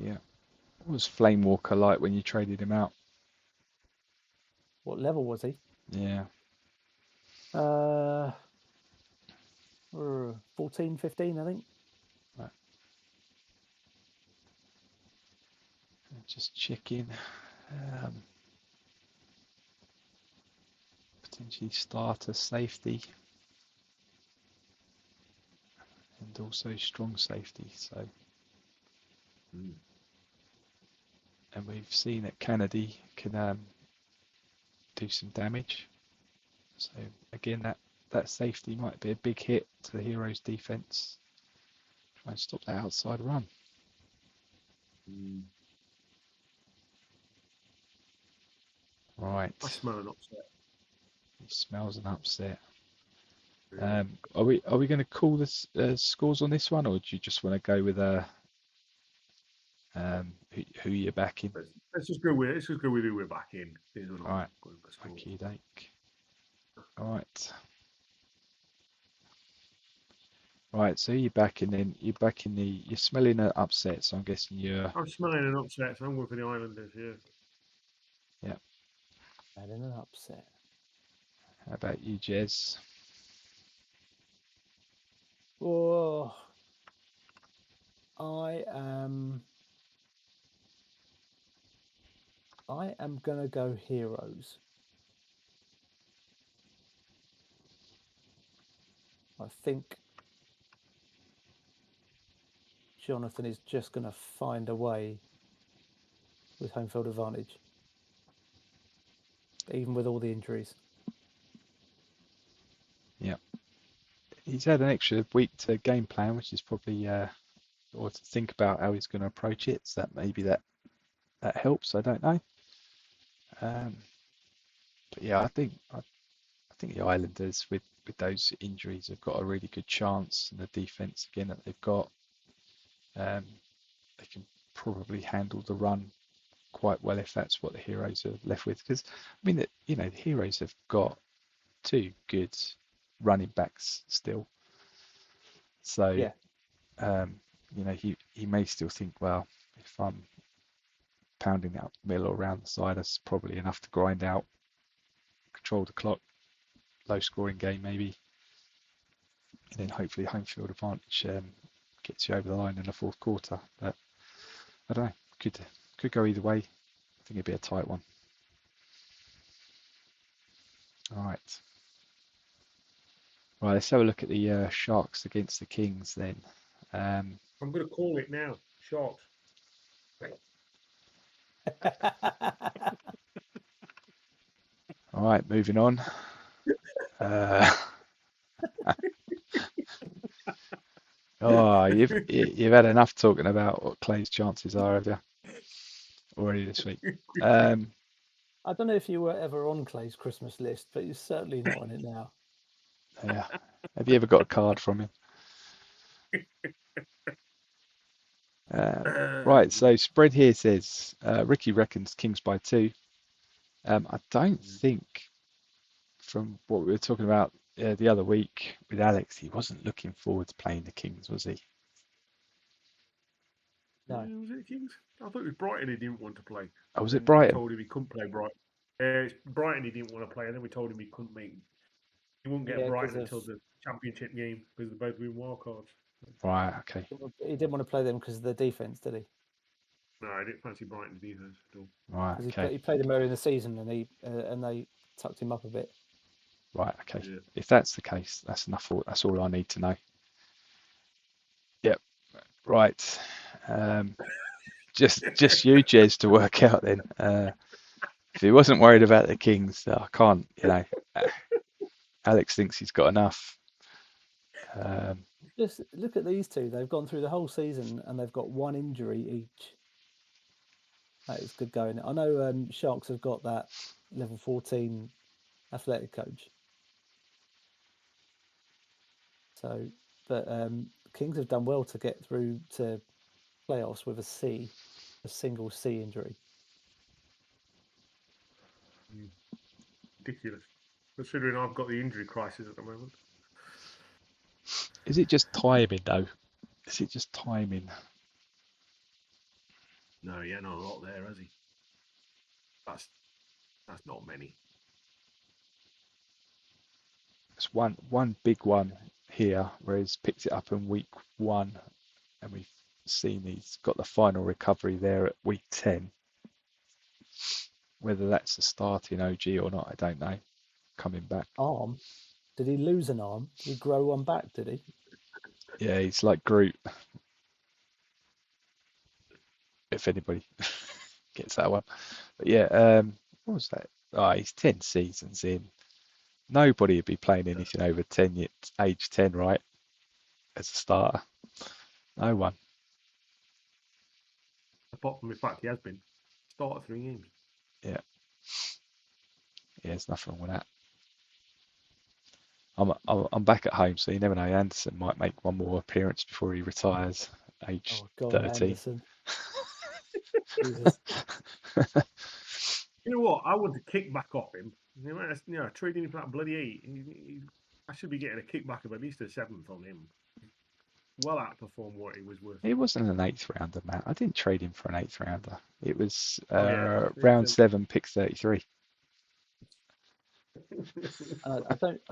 Yeah. What was Flame Walker like when you traded him out? What level was he? Yeah. 14, 15, I think. Right. Just checking. Potentially starter safety. And also strong safety. So and we've seen that Kennedy can do some damage. So again, that safety might be a big hit to the Heroes' defense. Try and stop that outside run. Right. I smell an upset. It smells an upset. Are we going to call this scores on this one, or do you just want to go with who you're backing? Let's just go with who we're backing. All right. Okay, Dake. All right. Right. So you're backing then. You're smelling an upset. So I'm guessing I'm smelling an upset. So I'm going for the Islanders. Yeah. Yeah. Smelling an upset. How about you, Jez? Oh, I am gonna go Heroes. I think Jonathan is just gonna find a way with home field advantage, even with all the injuries. Yeah. He's had an extra week to game plan, which is probably or to think about how he's going to approach it. So that maybe that helps. I don't know. But yeah, I think the Islanders with those injuries have got a really good chance, and the defense again that they've got, they can probably handle the run quite well if that's what the Heroes are left with. Because I mean, the Heroes have got two good running backs still. So Yeah. he may still think, well, if I'm pounding it up the middle or around the side, that's probably enough to grind out, control the clock, low scoring game maybe, and then hopefully home field advantage gets you over the line in the fourth quarter. But I don't know, could go either way. I think it'd be a tight one. All right. Right, let's have a look at the Sharks against the Kings then. I'm going to call it now. Sharks. All right, moving on. You've had enough talking about what Clay's chances are, have you? Already this week. I don't know if you were ever on Clay's Christmas list, but you're certainly not on it now. Yeah. Have you ever got a card from him? Right, so spread here says Ricky reckons Kings by 2. I don't think, from what we were talking about the other week with Alex, he wasn't looking forward to playing the Kings, was he? No. Was it Kings? I thought it was Brighton he didn't want to play. Oh, was it Brighton? We told him he couldn't play Brighton. It's Brighton he didn't want to play, and then we told him he couldn't make. He wouldn't get Brighton until the championship game because they're both win wild cards. Right. Okay. He didn't want to play them because of the defense, did he? No, I didn't fancy Brighton's defense at all. Right. Okay. He played them earlier in the season, and they tucked him up a bit. Right. Okay. Yeah. If that's the case, that's enough. That's all I need to know. Yep. Right. Just you, Jez, to work out then. If he wasn't worried about the Kings, I can't. Alex thinks he's got enough. Just look at these two. They've gone through the whole season and they've got one injury each. That is good going. I know Sharks have got that level 14 athletic coach. So, but Kings have done well to get through to playoffs with a single C injury. Ridiculous. Considering I've got the injury crisis at the moment. Is it just timing though? Is it just timing? No, yeah, not a lot there, has he? That's not many. It's one big one here where he's picked it up in week 1, and we've seen he's got the final recovery there at week 10. Whether that's a starting OG or not, I don't know. Coming back. Arm? Did he lose an arm? Did he grow one back? Did he? Yeah, he's like Groot. If anybody. gets that one. But yeah, what was that? Oh, he's 10 seasons in. Nobody would be playing anything over 10 yet, age 10, right? As a starter. No one. Apart from the fact he has been started 3 games. Yeah. Yeah, there's nothing wrong with that. I'm back at home, so you never know. Anderson might make one more appearance before he retires, age Oh God, 30. Anderson. Jesus. You know what? I want to kick back off him. Trading him for that bloody 8. I should be getting a kickback of at least a 7th on him. Well outperformed what he was worth. It wasn't an 8th rounder, Matt. I didn't trade him for an 8th rounder. It was Oh, yeah. round 7, pick 33. I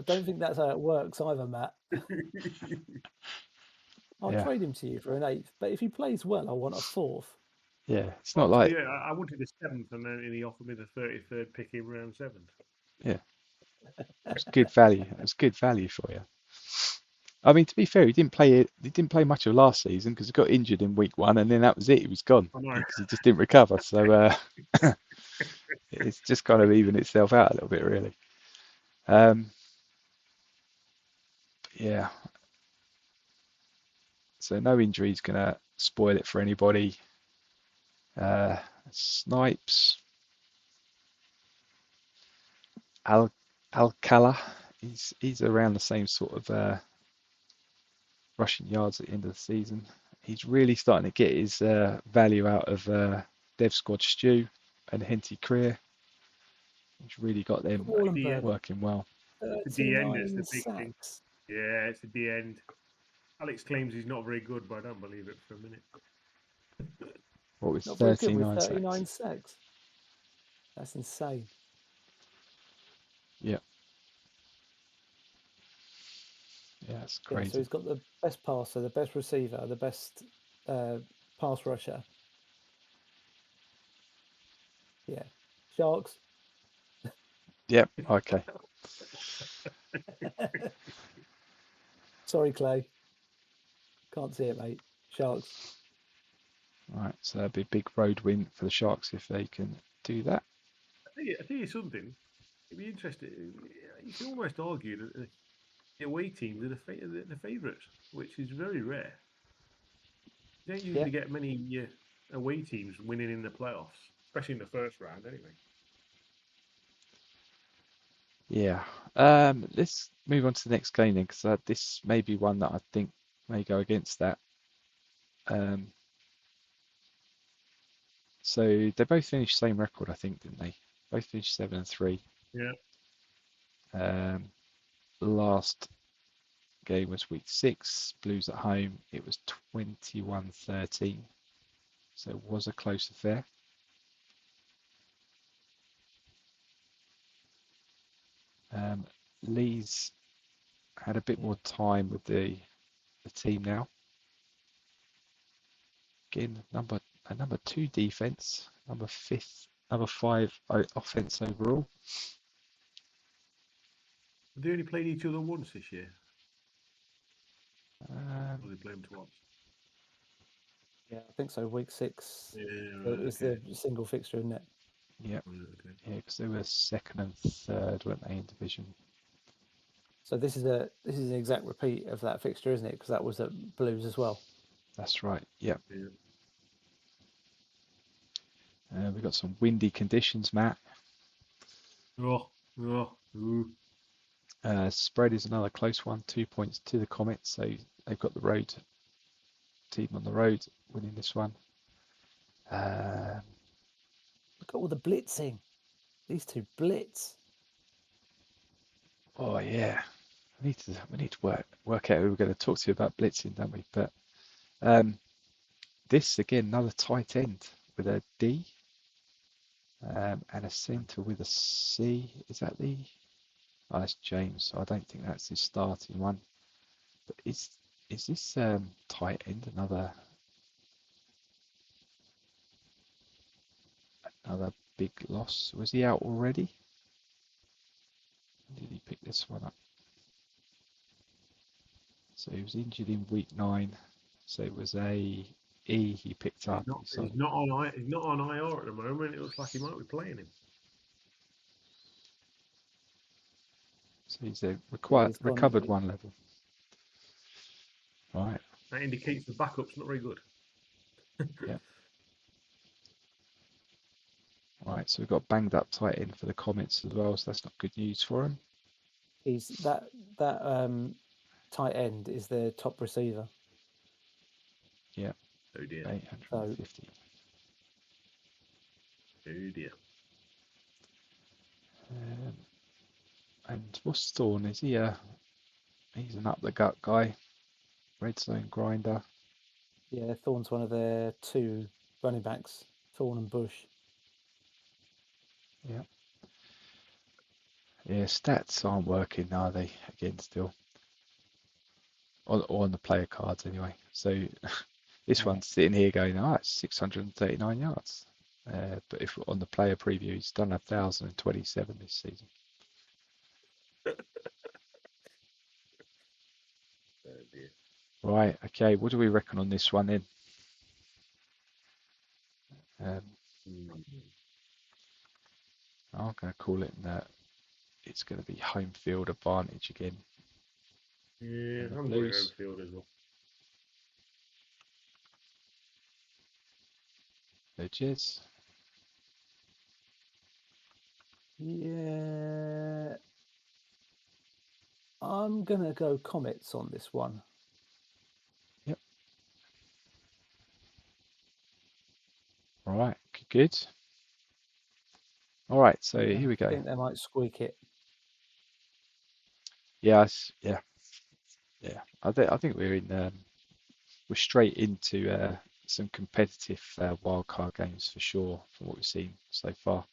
don't think that's how it works either, Matt. I'll Yeah. trade him to you for an 8th, but if he plays well, I want a 4th. Yeah, it's not like. Yeah, I wanted a 7th, and then he offered me the 33rd pick in round 7. Yeah, it's good value. It's good value for you. I mean, to be fair, he didn't play much of last season because he got injured in week 1, and then that was it. He was gone I know. because he just didn't recover. So it's just kind of evened itself out a little bit, really. Yeah. So no injury's gonna spoil it for anybody. Snipes, Alcala, he's around the same sort of rushing yards at the end of the season. He's really starting to get his value out of Dev Squad Stew and Henty Creer. He's really got them Wallenberg, working well. The D end is 39 the big thing. sacks. Yeah, it's the D end. Alex claims he's not very good, but I don't believe it for a minute. What was Not very good with 39 39 sacks? sacks. That's insane. Yeah. Yeah, that's Yeah, crazy. so he's got the best passer, the best receiver, the best pass rusher. Yeah. Sharks. Yep. Okay. Sorry, Clay. Can't see it, mate. Sharks. Right. So that'd be a big road win for the Sharks if they can do that. I tell you something. It'd be interesting. You can almost argue that the away teams are the favourites, which is very rare. You don't usually get many away teams winning in the playoffs, especially in the first round, anyway. Yeah. Let's move on to the next game then, because this may be one that I think may go against that. So they both finished same record, I think, didn't they? Both finished 7-3. Yeah. Last game was week 6. Blues at home. It was 21-13. So it was a close affair. Lee's had a bit more time with the team now. Again, number 2 defense, number 5 offense overall. Have they only played each other once this year? Or they played them twice? Yeah, I think so. Week 6 is okay. the single fixture, isn't it? Yeah. Okay. Yeah, because they were 2nd and 3rd, weren't they, in division? So this is an exact repeat of that fixture, isn't it? Because that was at Blues as well. That's right. Yeah. Yeah. We've got some windy conditions, Matt. Spread is another close one, 2 points to the Comets. So they've got the road team on the road winning this one. Look at all the blitzing. These two blitz. Oh yeah, we need to work out who we're going to talk to about blitzing, don't we? But this again, another tight end with a D and a centre with a C. Is that the? Oh, that's James. So I don't think that's his starting one. But is this tight end another big loss? Was he out already? Did he pick this one up? So he was injured in week 9. So it was a he picked up. So He's not on IR at the moment. It looks like he might be playing him. he's a Yeah, he's recovered one level. Right. That indicates the backup's not very good. Yeah. Right, so we've got banged up tight end for the Comets as well, so that's not good news for him. He's that tight end is their top receiver. Yeah. Oh dear. 850. Oh dear. And what's Thorn? Is he he's an up the gut guy, red zone grinder. Yeah, Thorne's one of their two running backs, Thorne and Bush. Yeah. Yeah, stats aren't working, are they? Again, still. On the player cards anyway. So this one's sitting here going, it's 639 yards. But if on the player preview, he's done 1,027 this season. Oh dear. Right, okay, what do we reckon on this one then? I'm going to call it that it's going to be home field advantage again. Yeah, I'm going home field as well. Cheers. Yeah, I'm gonna go Comets on this one. Yep. All right, good. All right, so here we go. I think they might squeak it. Yes, yeah. I think we're straight into some competitive wildcard games for sure, from what we've seen so far.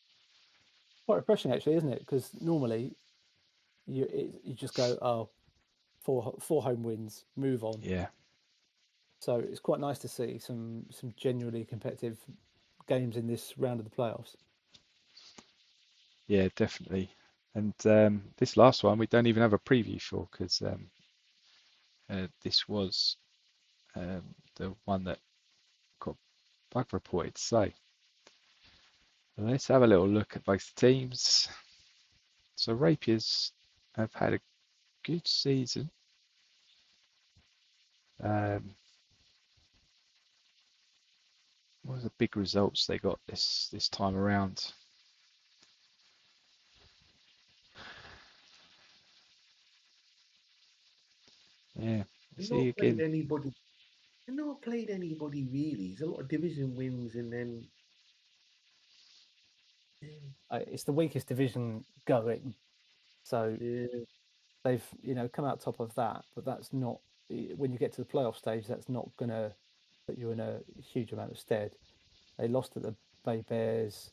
Quite refreshing, actually, isn't it? Because normally you just go, four home wins, move on. Yeah. So it's quite nice to see some genuinely competitive games in this round of the playoffs. Yeah, definitely. And this last one we don't even have a preview for because this was the one that got bug reported. So let's have a little look at both teams. So Rapiers have had a good season. What were the big results they got this time around? Yeah, see again. They've not played anybody really. There's a lot of division wins and then It's the weakest division going, so they've come out top of that. But that's not, when you get to the playoff stage, that's not gonna put you in a huge amount of stead. They lost at the Bay Bears.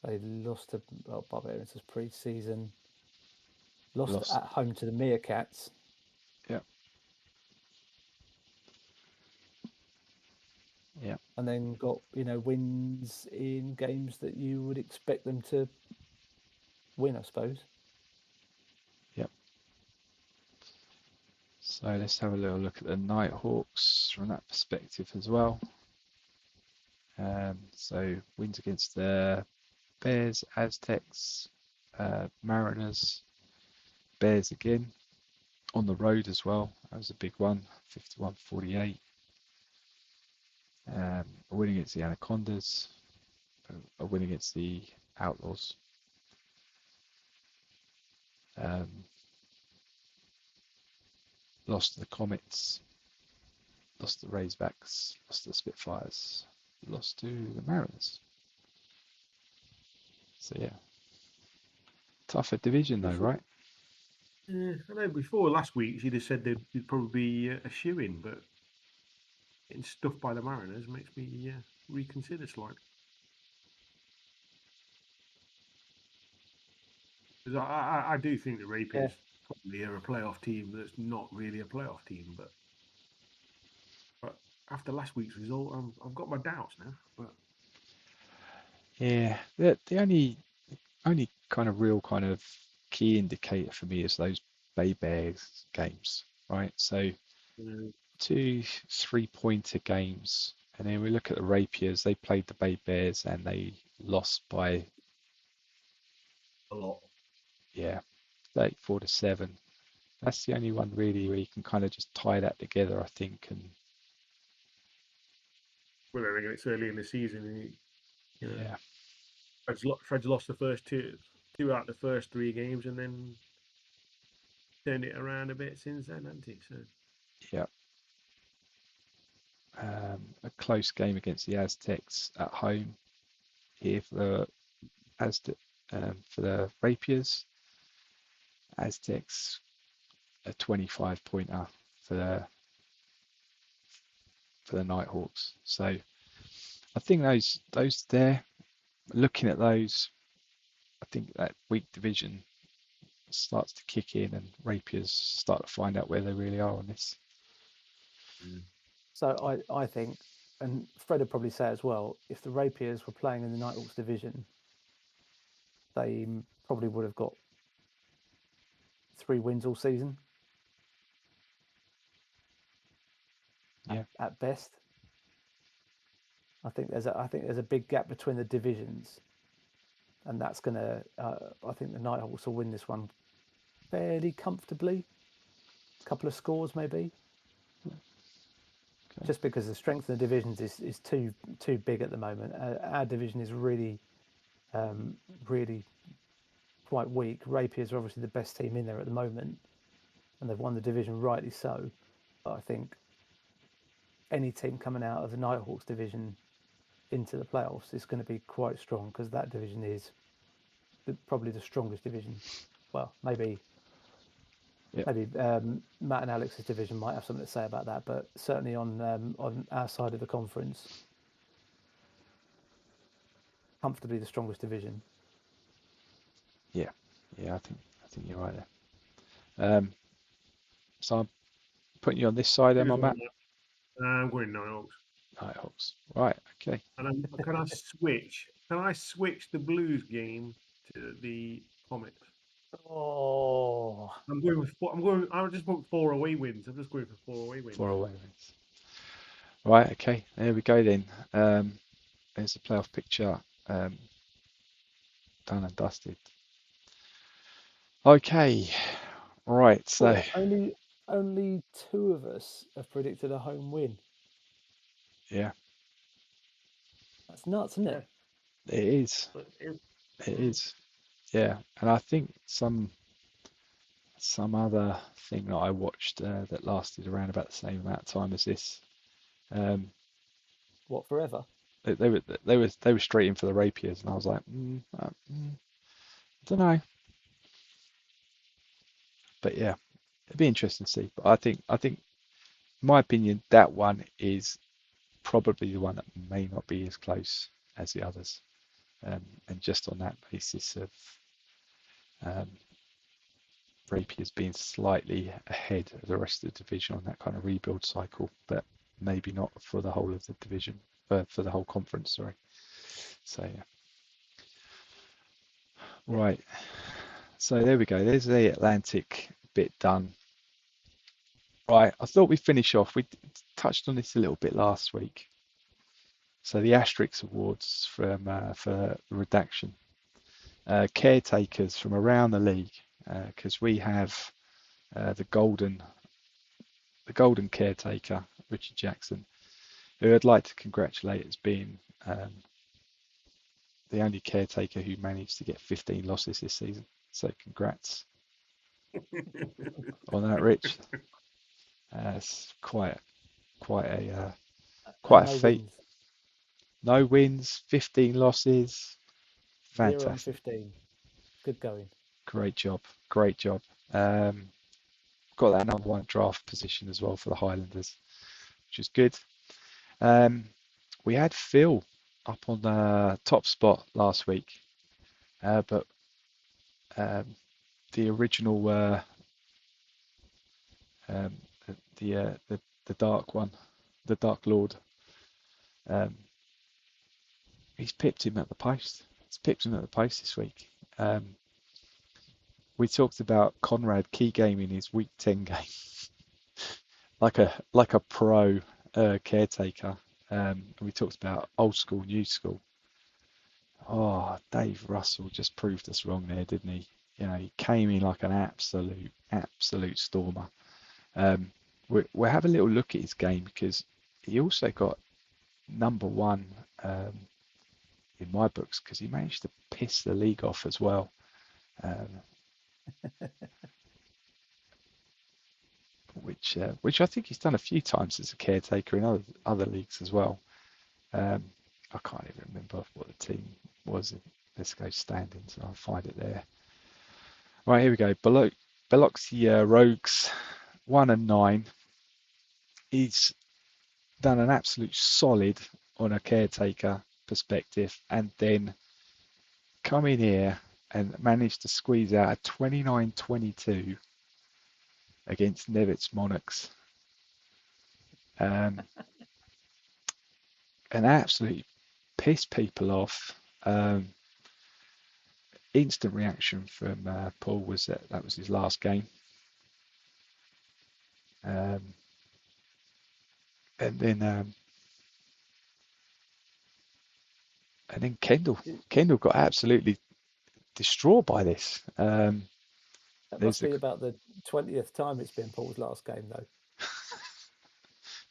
They lost to Barbarians as pre-season. Lost at home to the Meerkats. Yeah. Yeah. And then got wins in games that you would expect them to win, I suppose. Yep. So let's have a little look at the Nighthawks from that perspective as well. So wins against the Bears, Aztecs, Mariners, Bears again, on the road as well. That was a big one, 51-48. A win against the Anacondas, a win against the Outlaws. Lost to the Comets, lost to the Razorbacks, lost to the Spitfires, lost to the Mariners. So yeah, tougher division though, right? I know before last week she'd have said they'd probably be a shoo-in, but getting stuffed by the Mariners makes me reconsider slightly. Because I do think the Rapiers probably are a playoff team that's not really a playoff team, but after last week's result, I've got my doubts now. But yeah, the only kind of real kind of key indicator for me is those Bay Bears games, right? So 2 3-pointer games And then we look at the Rapiers. They played the Bay Bears and they lost by, A lot. 34-7. That's the only one really where you can kind of just tie that together, I think. And Well, then again, it's early in the season, and you know, yeah, Fred's lost the first two out of the first 3 games, and then turned it around a bit since then, hasn't he? So yeah. A close game against the Aztecs at home here for the for the Rapiers. Aztecs a 25-pointer for the Nighthawks. So I think those there, looking at those, I think that weak division starts to kick in and Rapiers start to find out where they really are on this. So I think, and Fred would probably say as well, if the Rapiers were playing in the Nighthawks division, they probably would have got 3 wins all season. Yeah. At best. I think there's a big gap between the divisions, and that's gonna. I think the Nighthawks will win this one fairly comfortably. A couple of scores maybe. Okay. Just because the strength of the divisions is too big at the moment. Our division is really quite weak. Rapiers are obviously the best team in there at the moment, and they've won the division, rightly so. But I think any team coming out of the Nighthawks division into the playoffs is going to be quite strong, because that division is probably the strongest division. Well, maybe Matt and Alex's division might have something to say about that, but certainly on our side of the conference, comfortably the strongest division. Yeah, I think you're right there. So I'm putting you on this side, am I, Matt? I'm going Nighthawks. Nighthawks. Right. Okay. And can I switch? Can I switch the Blues game to the Comets? Oh, I just want 4 away wins. I'm just going for 4 away wins. 4 away wins. Right. Okay. There we go then. There's the playoff picture. Done and dusted. Okay. Right. So only 2 of us have predicted a home win. yeah, That's nuts, isn't it? it is. It is. Yeah, and I think some other thing that I watched that lasted around about the same amount of time as this. What, forever? They were straight in for the Rapiers, and I was like, I don't know. But yeah, it'd be interesting to see. But I think, in my opinion, that one is probably the one that may not be as close as the others. And just on that basis of Rapiers being slightly ahead of the rest of the division on that kind of rebuild cycle, but maybe not for the whole of the division, for the whole conference, sorry. So yeah. Right. So there we go. There's the Atlantic bit done. Right. I thought we'd finish off. We touched on this a little bit last week. So the Asterix Awards from for Redaction. Caretakers from around the league, because we have the golden caretaker, Richard Jackson, who I'd like to congratulate as being the only caretaker who managed to get 15 losses this season. So congrats on that, Rich. It's quite a feat. Wins. No wins, 15 losses. Fantastic. 0 and 15. Good going. Great job. Got that number 1 draft position as well for the Highlanders, which is good. We had Phil up on the top spot last week, but the original, the Dark One, the Dark Lord, he's pipped him at the post. This week. We talked about Conrad key gaming his week 10 game, like a pro caretaker. And we talked about old school, new school. Oh, Dave Russell just proved us wrong there, didn't he? You know, he came in like an absolute stormer. We'll have a little look at his game because he also got number 1 in my books because he managed to piss the league off as well. Which I think he's done a few times as a caretaker in other leagues as well. I can't even remember what the team was. Let's go standings. I'll find it there. Right, here we go. Biloxi Rogues 1 and 9. He's done an absolute solid on a caretaker perspective, and then come in here and managed to squeeze out a 29-22 against Nevitz Monarchs. And absolutely piss people off. Instant reaction from Paul was that was his last game. And then Kendall got absolutely destroyed by this. That must be about the 20th time it's been Paul's last game, though.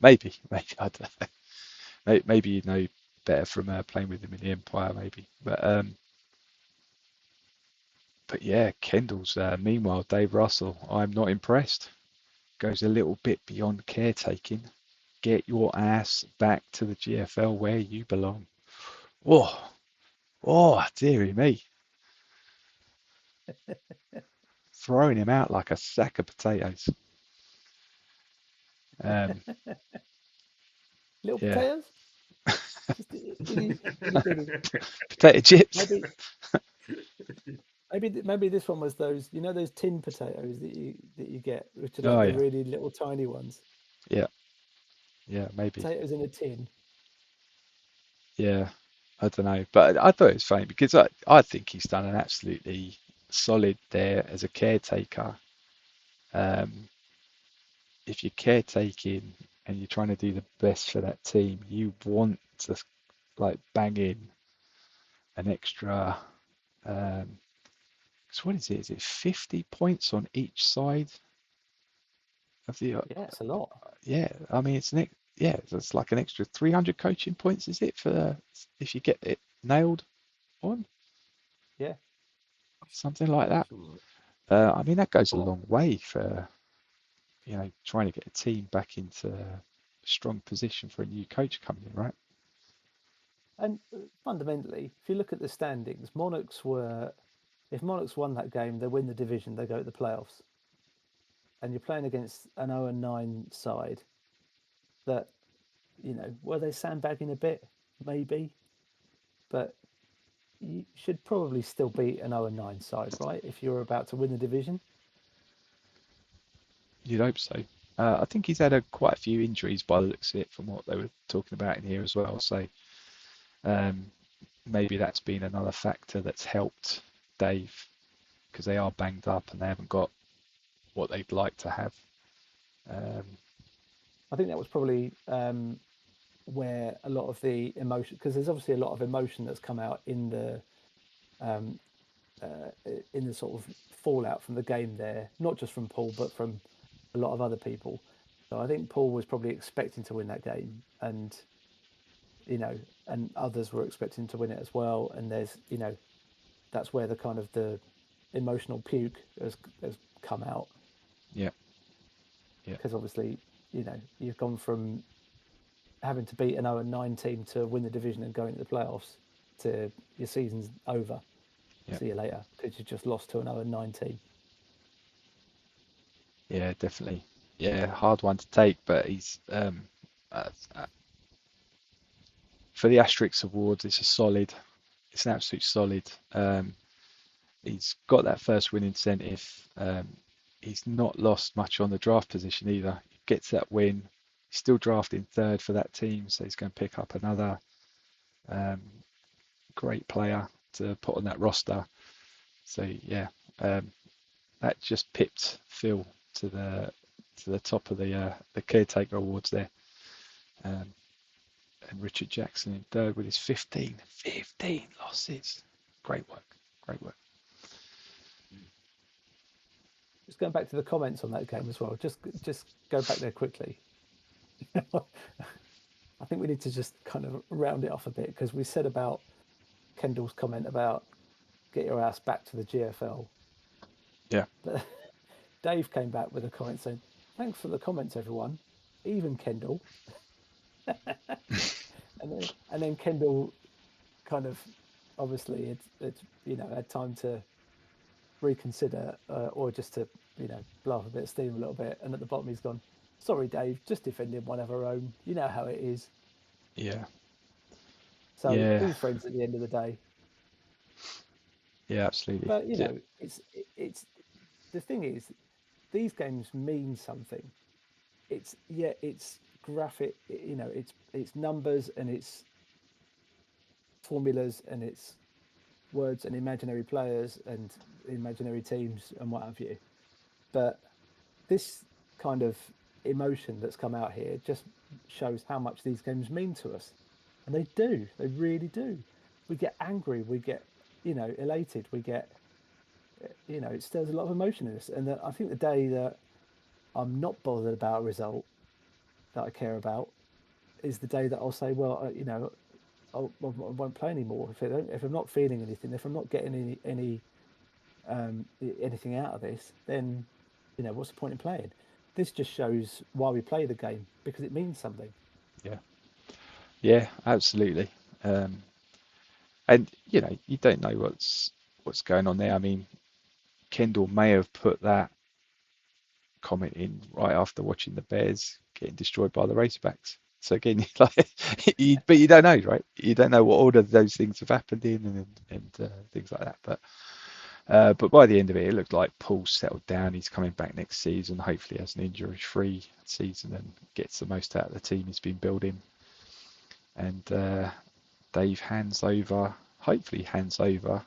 maybe I don't know. Maybe you know better from playing with him in the Empire, maybe. But yeah, Kendall's. Meanwhile, Dave Russell, I'm not impressed. Goes a little bit beyond caretaking. Get your ass back to the GFL where you belong. Oh, dearie me. Throwing him out like a sack of potatoes. Little Yeah. potatoes? Just itty bitty. Potato chips. Maybe this one was those, you know, those tin potatoes that you get, which are like Oh, the yeah. really little tiny ones. Yeah, maybe. Potatoes in a tin. Yeah, I don't know, but I thought it was funny because I think he's done an absolutely solid there as a caretaker. If you're caretaking and you're trying to do the best for that team, you want to like bang in an extra. So what is it? Is it 50 points on each side of the? Yeah, it's a lot. Yeah, I mean it's it's like an extra 300 coaching points, is it, for if you get it nailed on? Yeah. Something like that. I mean that goes a long way for trying to get a team back into a strong position for a new coach coming in, right? And fundamentally, if you look at the standings, if Monarchs won that game, they win the division, they go to the playoffs. And you're playing against an 0-9 side that, were they sandbagging a bit? Maybe. But you should probably still beat an 0-9 side, right? If you're about to win the division. You'd hope so. I think he's had quite a few injuries by the looks of it from what they were talking about in here as well. So maybe that's been another factor that's helped Dave because they are banged up and they haven't got what they'd like to have. I think that was probably where a lot of the emotion, because there's obviously a lot of emotion that's come out in the sort of fallout from the game there, not just from Paul, but from a lot of other people. So I think Paul was probably expecting to win that game, and and others were expecting to win it as well. And there's, that's where the kind of the emotional puke has come out. Yeah. Because obviously, you've gone from having to beat an 0-9 team to win the division and go into the playoffs to your season's over. Yeah. See you later, because you just lost to an 0-9 team. Yeah, definitely. Yeah, hard one to take, but he's for the Asterix Award, it's an absolute solid. He's got that first win incentive. He's not lost much on the draft position either. He gets that win. He's still drafting third for that team, so he's going to pick up another great player to put on that roster. So yeah, that just pipped Phil to the top of the Caretaker Awards there. and Richard Jackson in third with his 15 losses. Great work, great work. Just going back to the comments on that game as well. Just go back there quickly. I think we need to just kind of round it off a bit, because we said about Kendall's comment about get your ass back to the GFL. Yeah. But Dave came back with a comment saying, "Thanks for the comments, everyone, even Kendall." and then Kendall kind of obviously it's had time to reconsider, or just to blow off a bit of steam a little bit, and at the bottom he's gone, "Sorry Dave, just defending one of our own, you know how it is." Yeah. So Yeah. all friends at the end of the day. Yeah, absolutely. But it's the thing is, these games mean something. It's graphic, it's numbers, and it's formulas, and it's words and imaginary players and imaginary teams and what have you. But this kind of emotion that's come out here just shows how much these games mean to us. And they really do. We get angry, we get, elated, we get, it stirs a lot of emotion in us. And I think the day that I'm not bothered about a result that I care about is the day that I'll say, well, I won't play anymore. If I'm not feeling anything, if I'm not getting anything out of this, then what's the point in playing? This just shows why we play the game, because it means something. Yeah, absolutely. And you don't know what's going on there. I mean, Kendall may have put that comment in right after watching the Bears getting destroyed by the Razorbacks. So again, but you don't know, right? You don't know what order those things have happened in, and things like that. But by the end of it, it looked like Paul's settled down. He's coming back next season. Hopefully, has an injury-free season and gets the most out of the team he's been building. And Dave hopefully hands over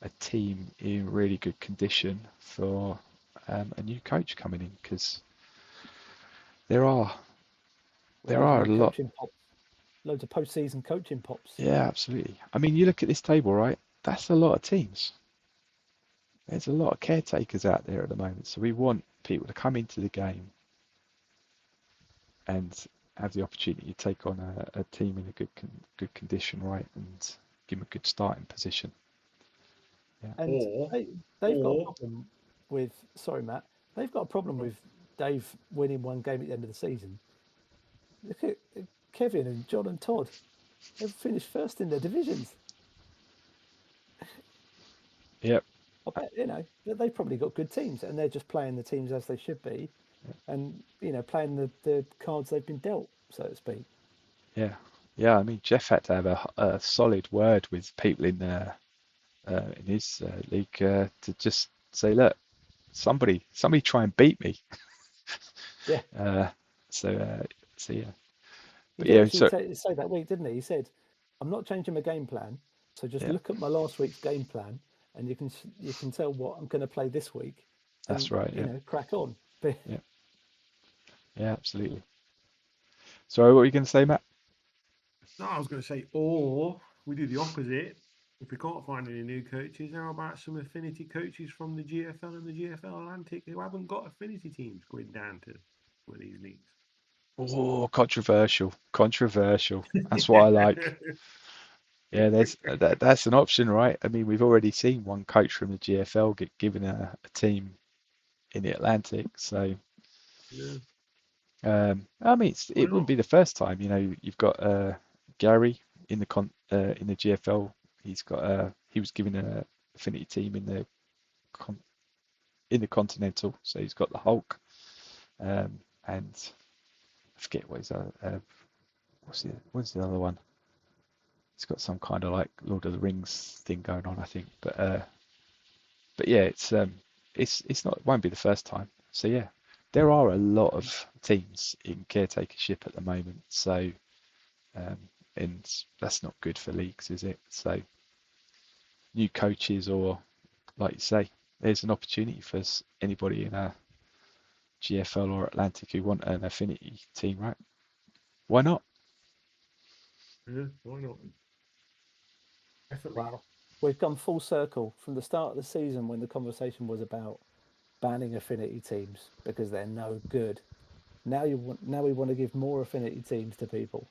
a team in really good condition for a new coach coming in, because there are a lot. Loads of post-season coaching pops. Yeah, absolutely. I mean, you look at this table, right? That's a lot of teams. There's a lot of caretakers out there at the moment, so we want people to come into the game and have the opportunity to take on a team in a good condition, right, and give them a good starting position. Yeah. And they've got a problem with. Sorry, Matt. They've got a problem with Dave winning one game at the end of the season. Look at Kevin and John and Todd. They've finished first in their divisions. Yep. I bet, they've probably got good teams, and they're just playing the teams as they should be, and playing the cards they've been dealt, so to speak. Yeah. I mean, Jeff had to have a solid word with people in his league to just say, look, somebody try and beat me. Yeah. So yeah. He did actually say that week, didn't he? He said, "I'm not changing my game plan, so just look at my last week's game plan, and you can tell what I'm going to play this week." That's right. Crack on. Yeah, absolutely. Sorry, what were you going to say, Matt? No, I was going to say, or we do the opposite. If we can't find any new coaches, how about some affinity coaches from the GFL and the GFL Atlantic who haven't got affinity teams going down to one of these leagues? Oh, controversial. That's what I like. Yeah, that's an option, right? I mean, we've already seen one coach from the GFL get given a team in the Atlantic, so I mean, it wouldn't be the first time. You've got Gary in the GFL. He was given an affinity team in the Continental, so he's got the Hulk, and I forget what what's the other one? It's got some kind of like Lord of the Rings thing going on, I think. But yeah, it's not, it won't be the first time. So yeah, there are a lot of teams in caretakership at the moment. So and that's not good for leagues, is it? So new coaches, or like you say, there's an opportunity for anybody in a GFL or Atlantic who want an affinity team, right? Why not? Yeah, why not? Definitely. Wow. We've gone full circle from the start of the season when the conversation was about banning affinity teams because they're no good. Now we want to give more affinity teams to people.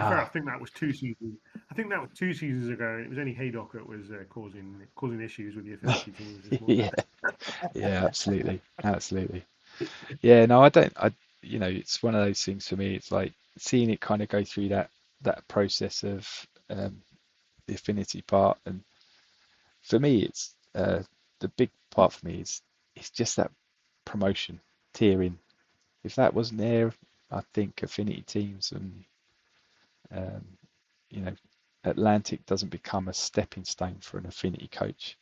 Fair, I Nah, think that was 2 seasons. I think that was 2 seasons ago. It was only Haydock that was causing issues with the affinity teams this morning. yeah, yeah, absolutely, absolutely. Yeah, no, I don't. It's one of those things for me. It's like seeing it kind of go through that process of the affinity part, and for me, it's the big part for me is it's just that promotion tiering. If that wasn't there, I think affinity teams and um, you know Atlantic doesn't become a stepping stone for an affinity coach.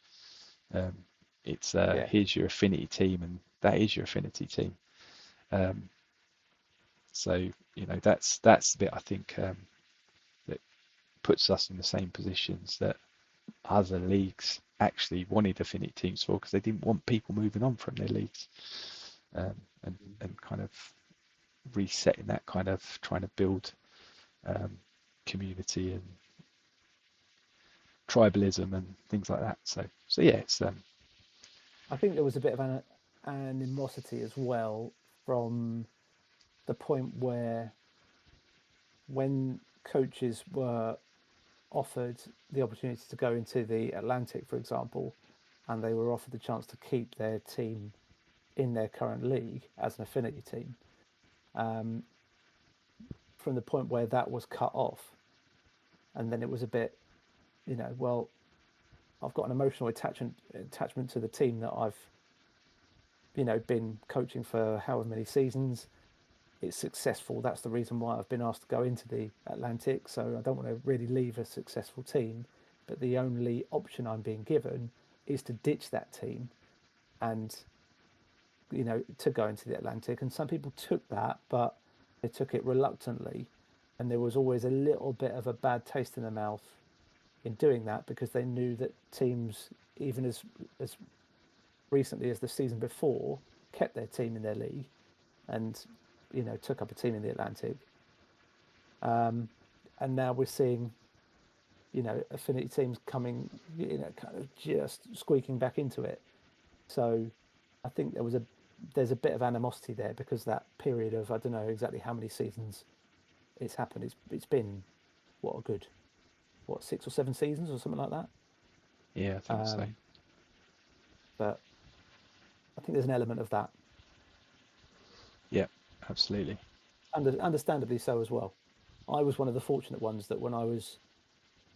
Um, it's Yeah, here's your affinity team, and that is your affinity team. Um, so that's the bit I think that puts us in the same positions that other leagues actually wanted affinity teams for because they didn't want people moving on from their leagues, um, and kind of resetting that kind of trying to build um, community and tribalism and things like that. So yeah, it's I think there was a bit of an animosity as well from the point where when coaches were offered the opportunity to go into the Atlantic, for example, and they were offered the chance to keep their team in their current league as an affinity team, um, from the point where that was cut off, and then it was a bit, well, I've got an emotional attachment to the team that I've, been coaching for however many seasons. It's successful. That's the reason why I've been asked to go into the Atlantic. So I don't want to really leave a successful team, but the only option I'm being given is to ditch that team and to go into the Atlantic. And some people took that, but they took it reluctantly, and there was always a little bit of a bad taste in their mouth in doing that because they knew that teams, even as recently as the season before, kept their team in their league and took up a team in the Atlantic. And now we're seeing affinity teams coming, kind of just squeaking back into it. So I think there's a bit of animosity there because that period of I don't know exactly how many seasons it's happened. It's been what a good 6 or 7 seasons or something like that. yeah, I think so. Um, but I think there's an element of that, Yeah, absolutely. understandably so as well. I was one of the fortunate ones that when I was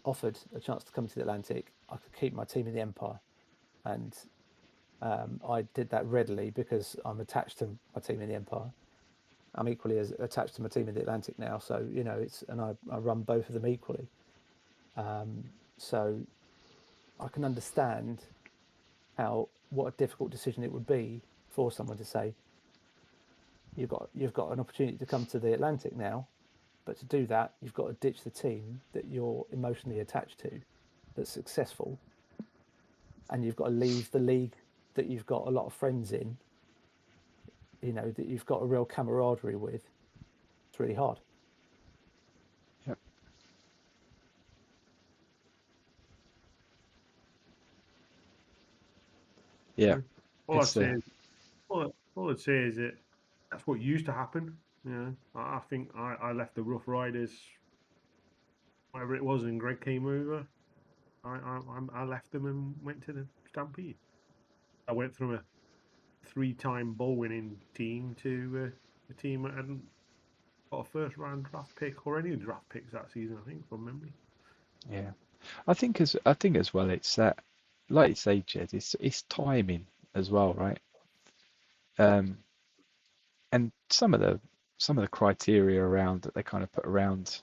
offered a chance to come to the Atlantic, I could keep my team in the Empire, and I did that readily because I'm attached to my team in the Empire. I'm equally as attached to my team in the Atlantic now, so I run both of them equally. So I can understand what a difficult decision it would be for someone to say you've got an opportunity to come to the Atlantic now, but to do that you've got to ditch the team that you're emotionally attached to, that's successful, and you've got to leave the league that you've got a lot of friends in, that you've got a real camaraderie with. It's really hard. Yep. Yeah, Yeah. All I'd it's say is, all I'd say is that that's what used to happen. I think I left the Rough Riders, whatever it was, and Greg came over. I left them and went to the Stampede. I went from a 3-time bowl winning team to a team that hadn't got a first round draft pick or any draft picks that season, I think, from memory. yeah. I think as well. It's that, like you say, Jed. It's timing as well, right? Um, and some of the criteria around that they kind of put around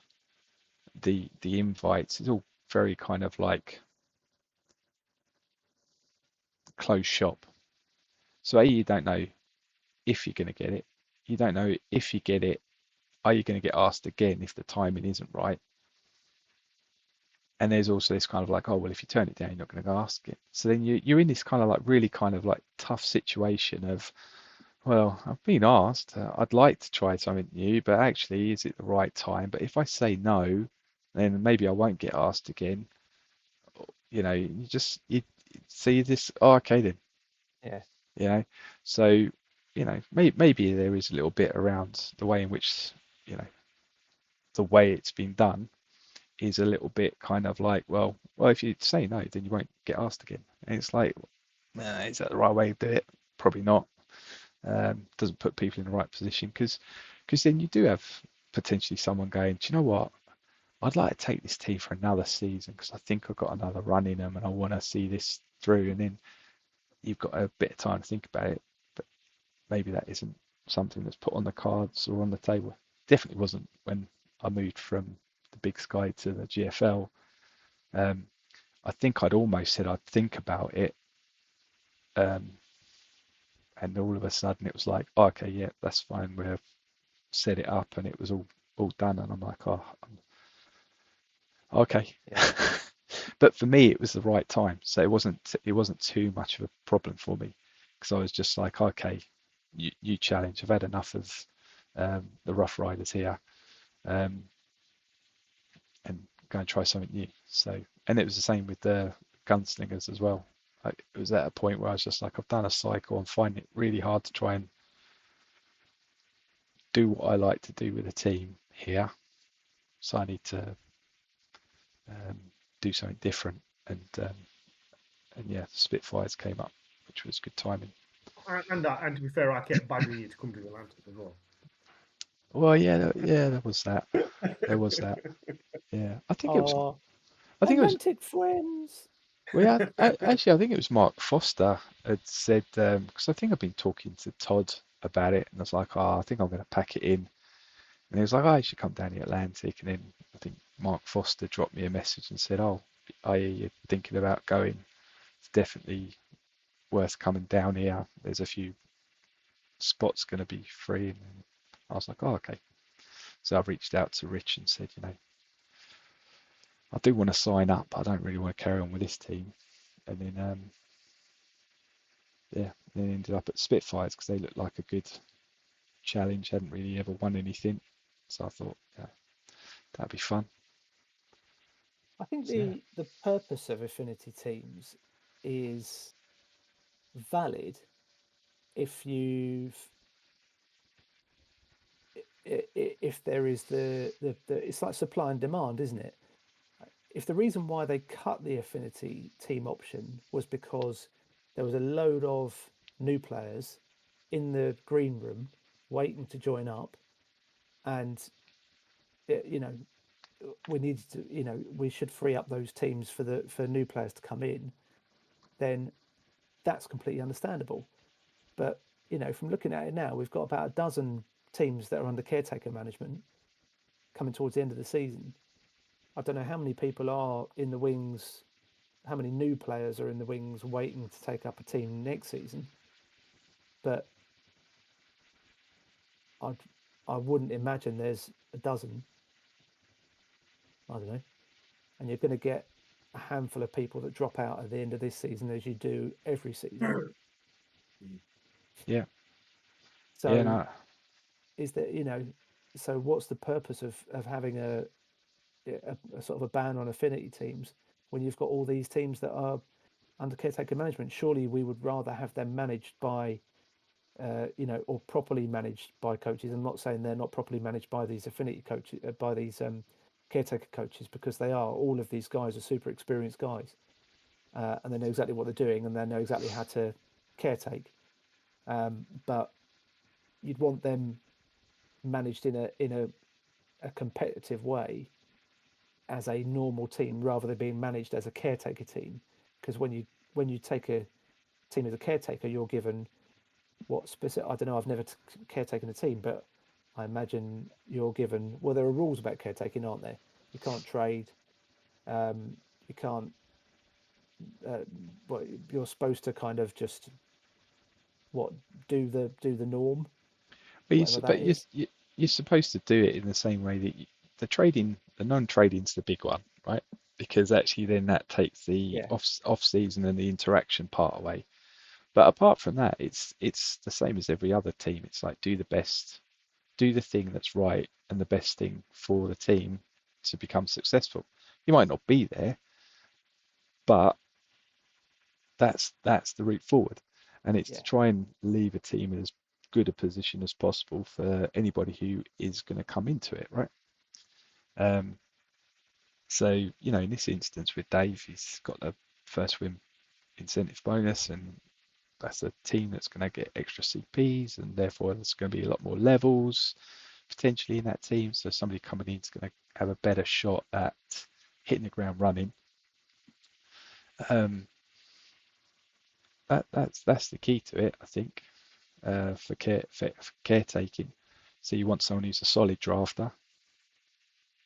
the invites is all very kind of like closed shop. So you don't know if you're going to get it. You don't know if you get it, are you going to get asked again if the timing isn't right? And there's also this kind of like, oh well, if you turn it down, you're not going to go ask it. So then you're in this kind of like really kind of like tough situation of Well, I've been asked. I'd like to try something new, but actually, is it the right time? But if I say no, then maybe I won't get asked again. You just, oh, okay then, Yeah. you know. So, maybe there is a little bit around the way in which, you know, the way it's been done is a little bit kind of like, well, if you say no, then you won't get asked again. And it's like, is that the right way to do it? Probably not. Doesn't put people in the right position because then you do have potentially someone going, do you know what? I'd like to take this team for another season because I think I've got another run in them and I want to see this through. And then you've got a bit of time to think about it, but maybe that isn't something that's put on the cards or on the table. Definitely wasn't when I moved from the Big Sky to the GFL. Um, I think I'd almost said I'd think about it, um, and all of a sudden it was like, oh, okay, yeah, that's fine. We've set it up, and it was all done. And I'm like, oh, okay. Yeah. But for me, it was the right time, so it wasn't too much of a problem for me because I was just like, okay, you challenge. I've had enough of the Rough Riders here, um, and go and try something new. So, and it was the same with the Gunslingers as well. Like, it was at a point where I was just like, I've done a cycle and finding it really hard to try and do what I like to do with a team here. So I need to um, do something different. And yeah, Spitfires came up, which was good timing. And to be fair, I kept badgering you to come to Atlantic as well. Well, yeah, there was that. There was that. Yeah, I think it was. Oh, I think it was. Atlantic friends. Well, yeah, actually, I think it was Mark Foster had said because I think I've been talking to Todd about it, and I was like, oh, I think I'm going to pack it in, and he was like, oh, you should come down the Atlantic, and then I think Mark Foster dropped me a message and said, oh, I hear you're thinking about going. It's definitely worth coming down here. There's a few spots going to be free, and I was like, oh, okay. So I've reached out to Rich and said, I do want to sign up, but I don't really want to carry on with this team. And then, yeah, then ended up at Spitfires because they looked like a good challenge. Hadn't really ever won anything, so I thought, yeah, that'd be fun. I think So, yeah. the purpose of affinity teams is valid if you've if there is the it's like supply and demand, isn't it? If the reason why they cut the affinity team option was because there was a load of new players in the green room waiting to join up, and we needed to, we should free up those teams for new players to come in, then that's completely understandable. But from looking at it now, we've got about a dozen teams that are under caretaker management coming towards the end of the season. I don't know how many people are in the wings, how many new players are in the wings waiting to take up a team next season, but I wouldn't imagine there's a dozen. I don't know. And you're going to get a handful of people that drop out at the end of this season, as you do every season. Yeah. So Yeah. No. is that, so what's the purpose of having a sort of a ban on affinity teams when you've got all these teams that are under caretaker management? Surely we would rather have them managed by or properly managed by coaches. I'm not saying they're not properly managed by these affinity coaches, by these caretaker coaches, because they are. All of these guys are super experienced guys, and they know exactly what they're doing, and they know exactly how to caretake. But you'd want them managed in a competitive way as a normal team, rather than being managed as a caretaker team. Because when you take a team as a caretaker, you're given what specific, I don't know, I've never caretaken a team, but I imagine you're given, well, there are rules about caretaking, aren't there? You can't trade, you can't, well, you're supposed to kind of just do the norm, But whatever that is. you're supposed to do it in the same way that the non-trading's the big one, right? Because actually then that takes the Yeah. off season and the interaction part away. But apart from that, it's the same as every other team. It's like do the best, do the thing that's right and the best thing for the team to become successful. You might not be there, but that's the route forward. And it's to Yeah, try and leave a team in as good a position as possible for anybody who is going to come into it, right? Um, so, in this instance with Dave, he's got the first win incentive bonus, and that's a team that's going to get extra CPs, and therefore there's going to be a lot more levels potentially in that team. So somebody coming in is going to have a better shot at hitting the ground running. Um, that's the key to it, I think, for caretaking. So you want someone who's a solid drafter,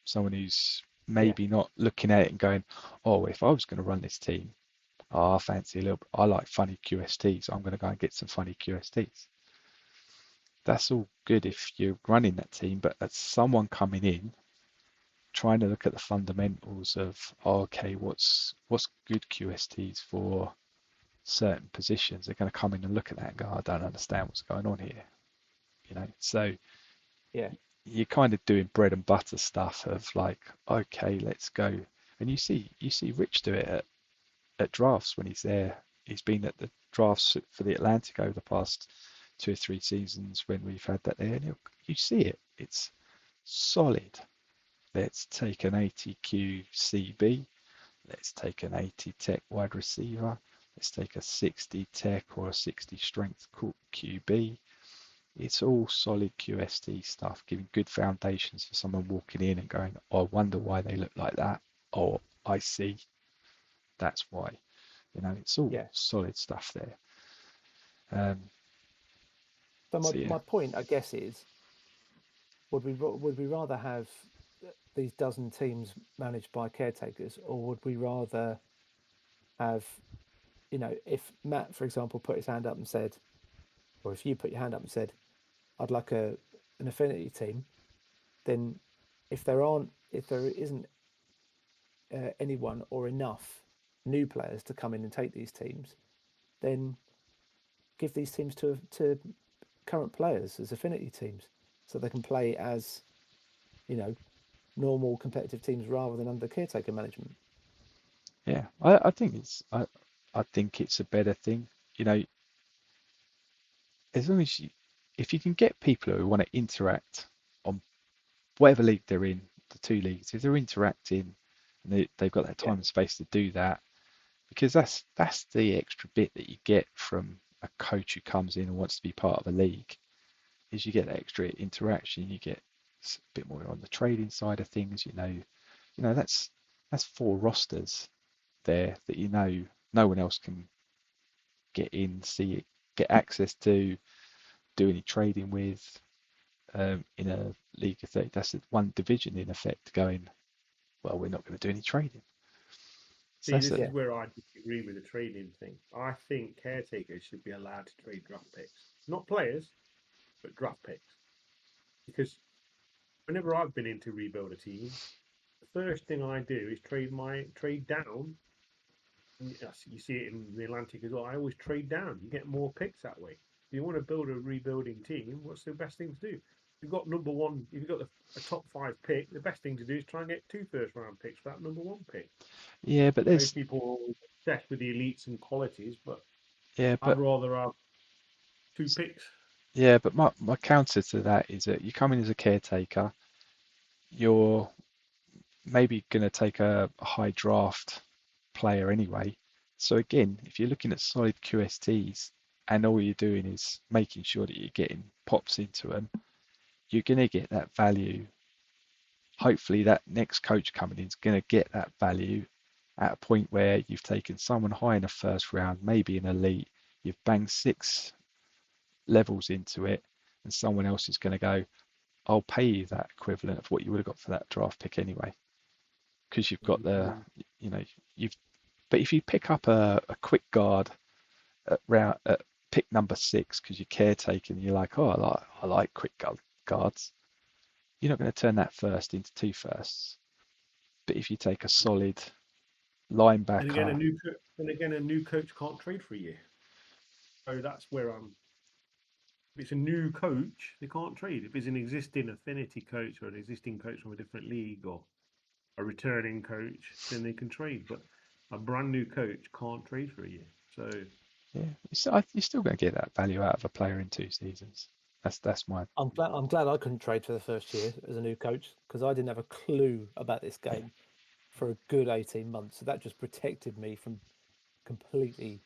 someone who's yeah, maybe not looking at it and going, oh, if I was going to run this team, I fancy a little. I like funny QSTs. I'm going to go and get some funny QSTs. That's all good if you're running that team, but as someone coming in, trying to look at the fundamentals of, oh, okay, what's good QSTs for certain positions, they're going to come in and look at that and go, I don't understand what's going on here. So yeah, you're kind of doing bread and butter stuff of like, okay, let's go. And you see Rich do it at drafts when he's there. He's been at the drafts for the Atlantic over the past 2 or 3 seasons when we've had that there, and you see it. It's solid. Let's take an 80Q CB. Let's take an 80 tech wide receiver. Let's take a 60 tech or a 60 strength QB. It's all solid QST stuff, giving good foundations for someone walking in and going, oh, I wonder why they look like that. Or I see, that's why. It's all yeah. solid stuff there. Um, So so yeah, my point, I guess, is would we rather have these dozen teams managed by caretakers, or would we rather have, if Matt, for example, put his hand up and said, or if you put your hand up and said, I'd like an affinity team, then if there isn't anyone or enough new players to come in and take these teams, then give these teams to current players as affinity teams, so they can play as, you know, normal competitive teams rather than under caretaker management. yeah. I think it's a better thing. You know, as long as if you can get people who want to interact on whatever league they're in, the two leagues, if they're interacting and they've got that Yeah, time and space to do that, because that's the extra bit that you get from a coach who comes in and wants to be part of a league, is you get that extra interaction, you get a bit more on the trading side of things, that's 4 rosters there that no one else can get in, see it, get access to, do any trading with in a league of 30. That's one division in effect going, well, we're not going to do any trading. So See, that's this it. is where I disagree with the trading thing. I think caretakers should be allowed to trade draft picks, not players, but draft picks. Because whenever I've been in to rebuild a team, the first thing I do is trade down. And you see it in the Atlantic as well. I always trade down. You get more picks that way. If you want to build a rebuilding team, what's the best thing to do? If you've got number one, if you've got a top 5 pick, the best thing to do is try and get 2 first-round picks for that number 1 pick. Yeah, but I know there's people are always obsessed with the elites and qualities, but yeah, I'd but rather have 2 picks. yeah, but my counter to that is that you come in as a caretaker, you're maybe going to take a high draft player anyway. So again, if you're looking at solid QSTs and all you're doing is making sure that you're getting pops into them, you're going to get that value. Hopefully, that next coach coming in is going to get that value at a point where you've taken someone high in the first round, maybe an elite, you've banged 6 levels into it, and someone else is going to go, I'll pay you that equivalent of what you would have got for that draft pick anyway, because you've got you know, you've. But if you pick up a quick guard at pick number 6 because you're caretaking, you're like, oh, I like quick guards. You're not going to turn that first into 2 firsts. But if you take a solid And again, linebacker, a new coach can't trade for a year. So that's where I'm. If it's a new coach, they can't trade. If it's an existing affinity coach or an existing coach from a different league or a returning coach, then they can trade. But a brand new coach can't trade for a year. So yeah, you're still going to get that value out of a player in 2 seasons. That's my I'm glad I couldn't trade for the first year as a new coach because I didn't have a clue about this game for a good 18 months. So that just protected me from completely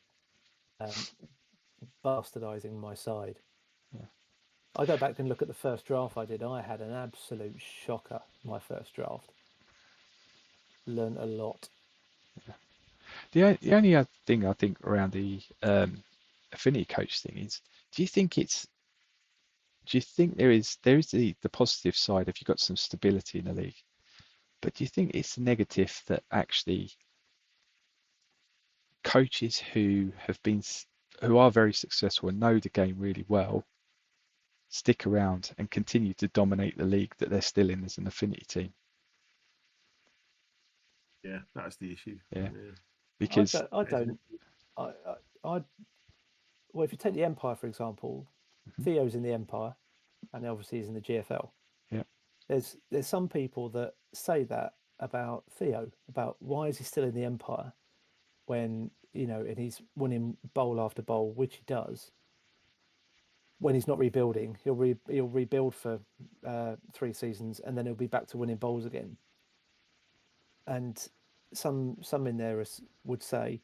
bastardizing my side. Yeah. I go back and look at the first draft I did. I had an absolute shocker. My first draft. Learned a lot. The only other thing I think around the affinity coach thing is, do you think there is the positive side if you've got some stability in the league, but do you think it's negative that actually coaches who are very successful and know the game really well stick around and continue to dominate the league that they're still in as an affinity team? yeah, that's the issue. Yeah, Yeah. because I don't. Well, if you take the Empire for example, Theo's in the Empire, and obviously he's in the GFL. yeah, There's some people that say that about Theo, about why is he still in the Empire when and he's winning bowl after bowl, which he does. When he's not rebuilding, he'll rebuild for 3 seasons, and then he'll be back to winning bowls again. And some in there would say,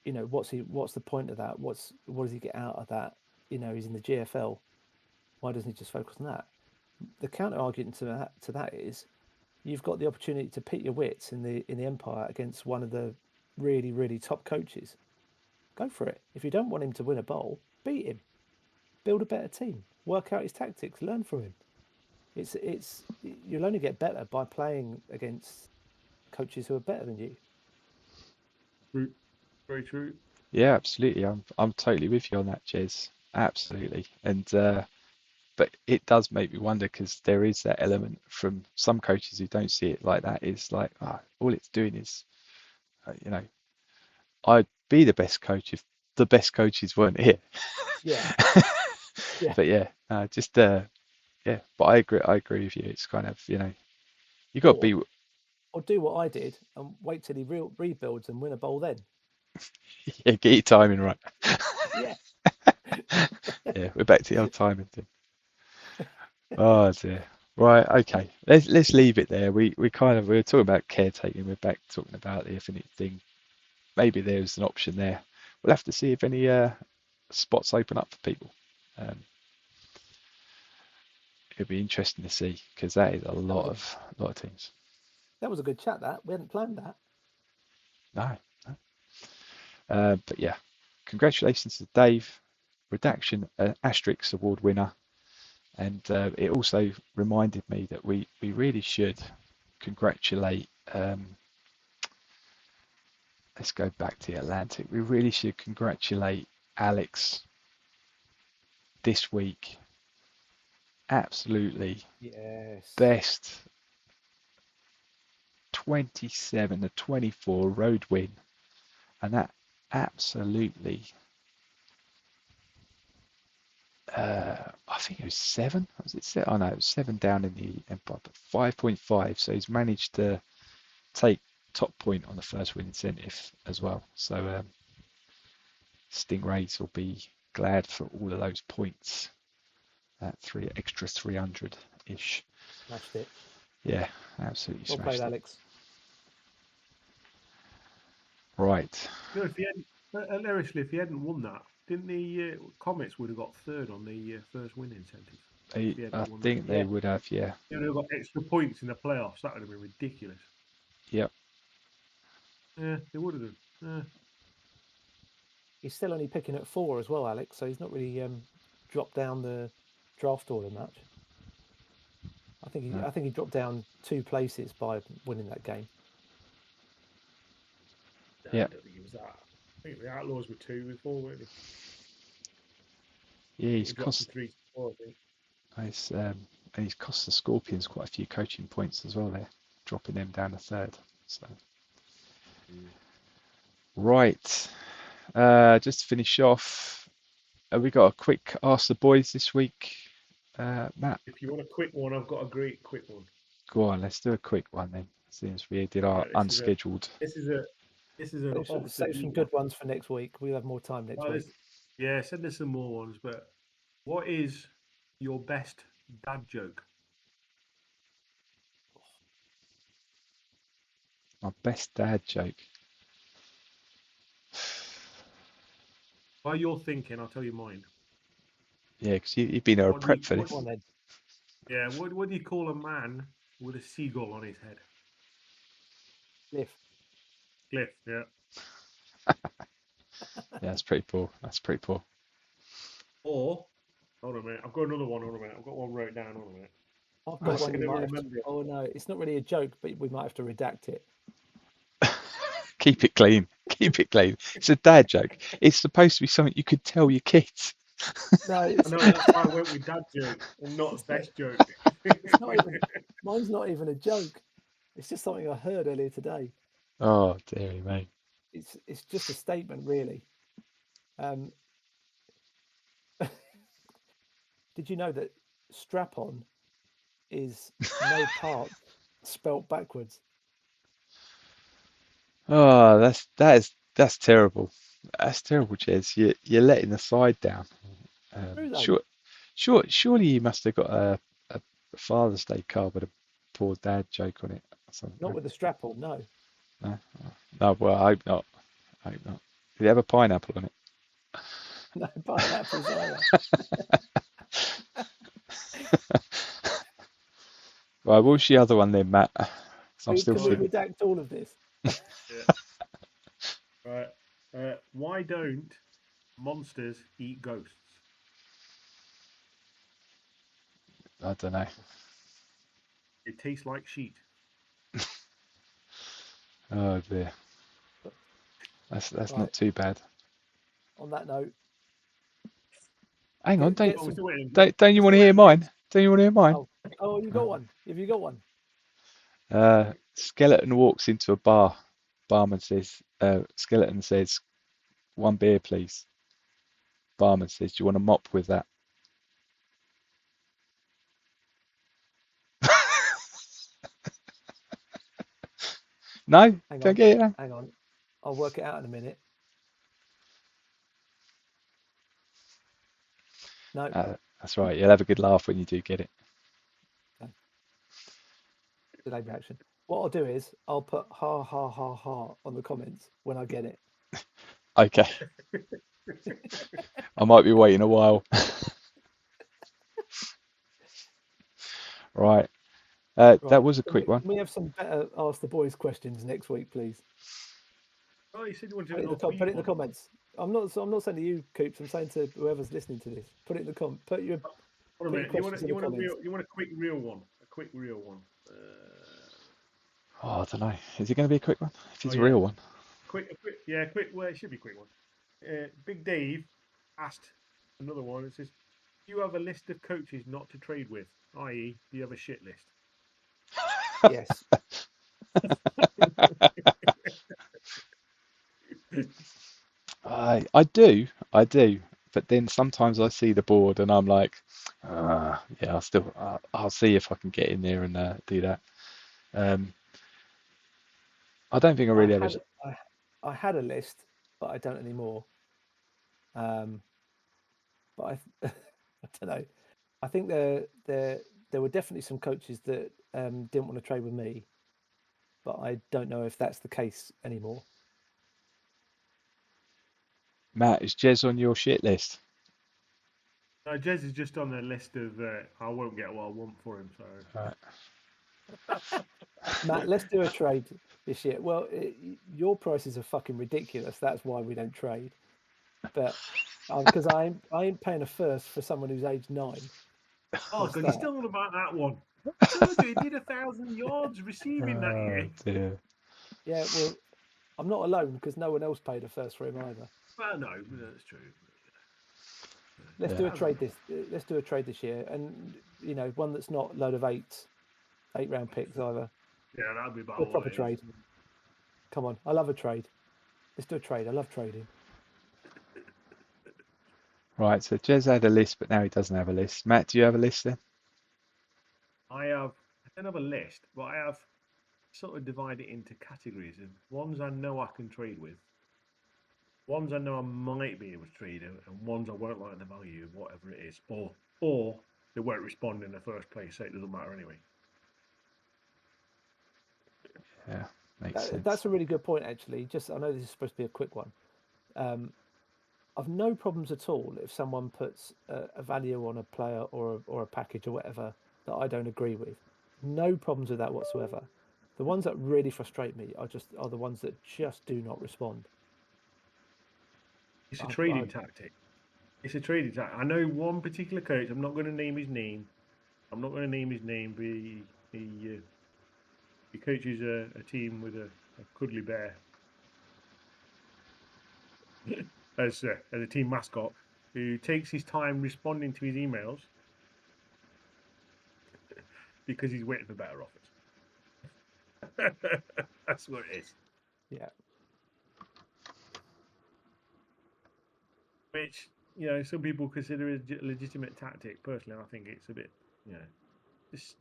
what's the point of that? What does he get out of that? He's in the GFL. Why doesn't he just focus on that? The counter argument to that is, you've got the opportunity to pit your wits in the Empire against one of the really, really top coaches. Go for it. If you don't want him to win a bowl, beat him. Build a better team. Work out his tactics. Learn from him. You'll only get better by playing against coaches who are better than you. True. Very true. yeah, absolutely. I'm totally with you on that, Jez. Absolutely. And but it does make me wonder, because there is that element from some coaches who don't see it like that. It's like, all it's doing is, I'd be the best coach if the best coaches weren't here. Yeah. Yeah. But yeah, yeah. But I agree with you. It's kind of, you got to be. Or do what I did and wait till he rebuilds and win a bowl then. Yeah, get your timing right. Yeah. Yeah, we're back to the old timing thing. Oh dear. Right, okay. Let's leave it there. We were talking about caretaking. We're back talking about the affinity thing. Maybe there's an option there. We'll have to see if any spots open up for people. It'll be interesting to see, because that is a lot of teams. That was a good chat. That we hadn't planned that. No. But yeah, congratulations to Dave, Redaction, Asterix Award winner. And it also reminded me that we really should congratulate, let's go back to the Atlantic. We really should congratulate Alex this week. Absolutely. Yes. Best 27 to 24 road win. And that absolutely, I think it was 7. Was it 7? Oh no, it was 7 down in the Empire, but 5.5. So he's managed to take top point on the first win incentive as well. So Stingrays will be glad for all of those points. At extra 300-ish. Smashed it. Yeah, absolutely Well smashed played, it. Alex. If Right. hilariously, if he hadn't won that, didn't the Comets would have got 3rd on the first win incentive? I think they would have, yeah. They would have got extra points in the playoffs. That would have been ridiculous. Yep. Yeah, they would have done. Yeah. He's still only picking at 4 as well, Alex. So he's not really dropped down the draft order much. I think he dropped down 2 places by winning that game. No, I don't think it was that. I think the Outlaws were 2 before, weren't they? Yeah, he's cost 3 to 4, I think. and he's cost the Scorpions quite a few coaching points as well there, dropping them down to 3rd. So right. just to finish off, we got a quick Ask the Boys this week. Matt, If you want a quick one, I've got a great quick one. go on, let's do a quick one then, since we did our Right, unscheduled. This is an off the Save some beat good one. ones for next week. We'll have more time next Oh, week. yeah, send us some more ones. But what is your best dad joke? My best dad joke. While you're thinking, I'll tell you mine. Yeah, because you've been a What do you- prep for what- this. Go on then. Yeah, what do you call a man with a seagull on his head? Cliff. Cliff, yeah. Yeah, that's pretty poor. That's pretty poor. Or, hold on a minute, I've got another one. Hold on a minute, I've got one wrote down. Hold on a minute. I've I got one. can You never might have to, remember it. oh no, it's not really a joke, but we might have to redact it. Keep it clean. Keep it clean. It's a dad joke. It's supposed to be something you could tell your kids. No, I it's, know, that's why I went with dad joke and not It's best joke. it's not even. Mine's not even a joke. It's just something I heard earlier today. Oh, dearie me. It's just a statement, really. Did you know that strap-on is no part spelt backwards? Oh, that's terrible. That's terrible, Jez. You're letting the side down. True though. Surely you must have got a Father's Day card with a poor dad joke on it or something. Not with the strap-on, no. No, no. Well, I hope not. I hope not. Did it have a pineapple on it? No pineapples either. Right, what was the other one then, Matt? 'Cause I'm still Can we feeling. redact all of this? Right. Why don't monsters eat ghosts? I don't know. It tastes like sheet. Oh dear. That's Right. not too bad. On that note, Hang on, get Oh, we're some. still waiting. don't you want to hear mine? Don't you want to hear mine? Oh, you got one. Have you got one? Skeleton walks into a bar. Barman says, Skeleton says, 1 beer, please. Barman says, do you want a mop with that? No? Hang Don't on. get it now? Hang on. I'll work it out in a minute. No. That's right. You'll have a good laugh when you do get it. Delayed reaction. What I'll do is I'll put ha ha ha ha on the comments when I get it. Okay. I might be waiting a while. Right. That was a quick one. Can we have some better Ask the Boys questions next week, please? Oh, you said you wanted Put it, to put it in the comments. I'm not saying to you, Coops. I'm saying to whoever's listening to this. Put it in the com. Put your. Hold a Put your minute. You questions in the want comments. you want a quick real one? A quick real one. Oh, I don't know. Is it going to be a quick one? If it's a yeah. real one. Quick. Well, it should be a quick one. Big Dave asked another one. It says, "Do you have a list of coaches not to trade with? I.e., do you have a shit list?" Yes. I do, but then sometimes I see the board and I'm like, yeah, I'll see if I can get in there and do that. I don't think I really have I had a list, but I don't anymore. But I don't know. I think there were definitely some coaches that didn't want to trade with me, but I don't know if that's the case anymore. Matt, is Jez on your shit list? No, Jez is just on the list of I won't get what I want for him. So, Right. Matt, let's do a trade this year. Well, your prices are fucking ridiculous. That's why we don't trade. But because I ain't paying a first for someone who's aged 9. oh god, you're still on about that one. I told you he did 1,000 yards receiving that year. Dear. Yeah, well, I'm not alone because no one else paid a first for him either. Well, no, that's true. Let's do a trade this. Let's do a trade this year, and one that's not a load of 8-round picks either. Yeah, that'd be about a proper trade. Come on, I love a trade. Let's do a trade. I love trading. Right, so Jez had a list, but now he doesn't have a list. Matt, do you have a list then? I don't have a list, but I have sort of divided it into categories of ones I know I can trade with, ones I know I might be able to trade, and ones I won't like the value of whatever it is, or they won't respond in the first place, so it doesn't matter anyway. Yeah, makes sense. That's a really good point, actually. Just I know this is supposed to be a quick one. I've no problems at all if someone puts a value on a player or a package or whatever that I don't agree with. No problems with that whatsoever. The ones that really frustrate me are the ones that just do not respond. It's a trading tactic. It's a trading tactic. I know one particular coach. I'm not going to name his name. But he coaches a team with a cuddly bear as a team mascot, who takes his time responding to his emails because he's waiting for better offers. That's what it is. Yeah. Which, some people consider a legitimate tactic. Personally, I think it's a bit, just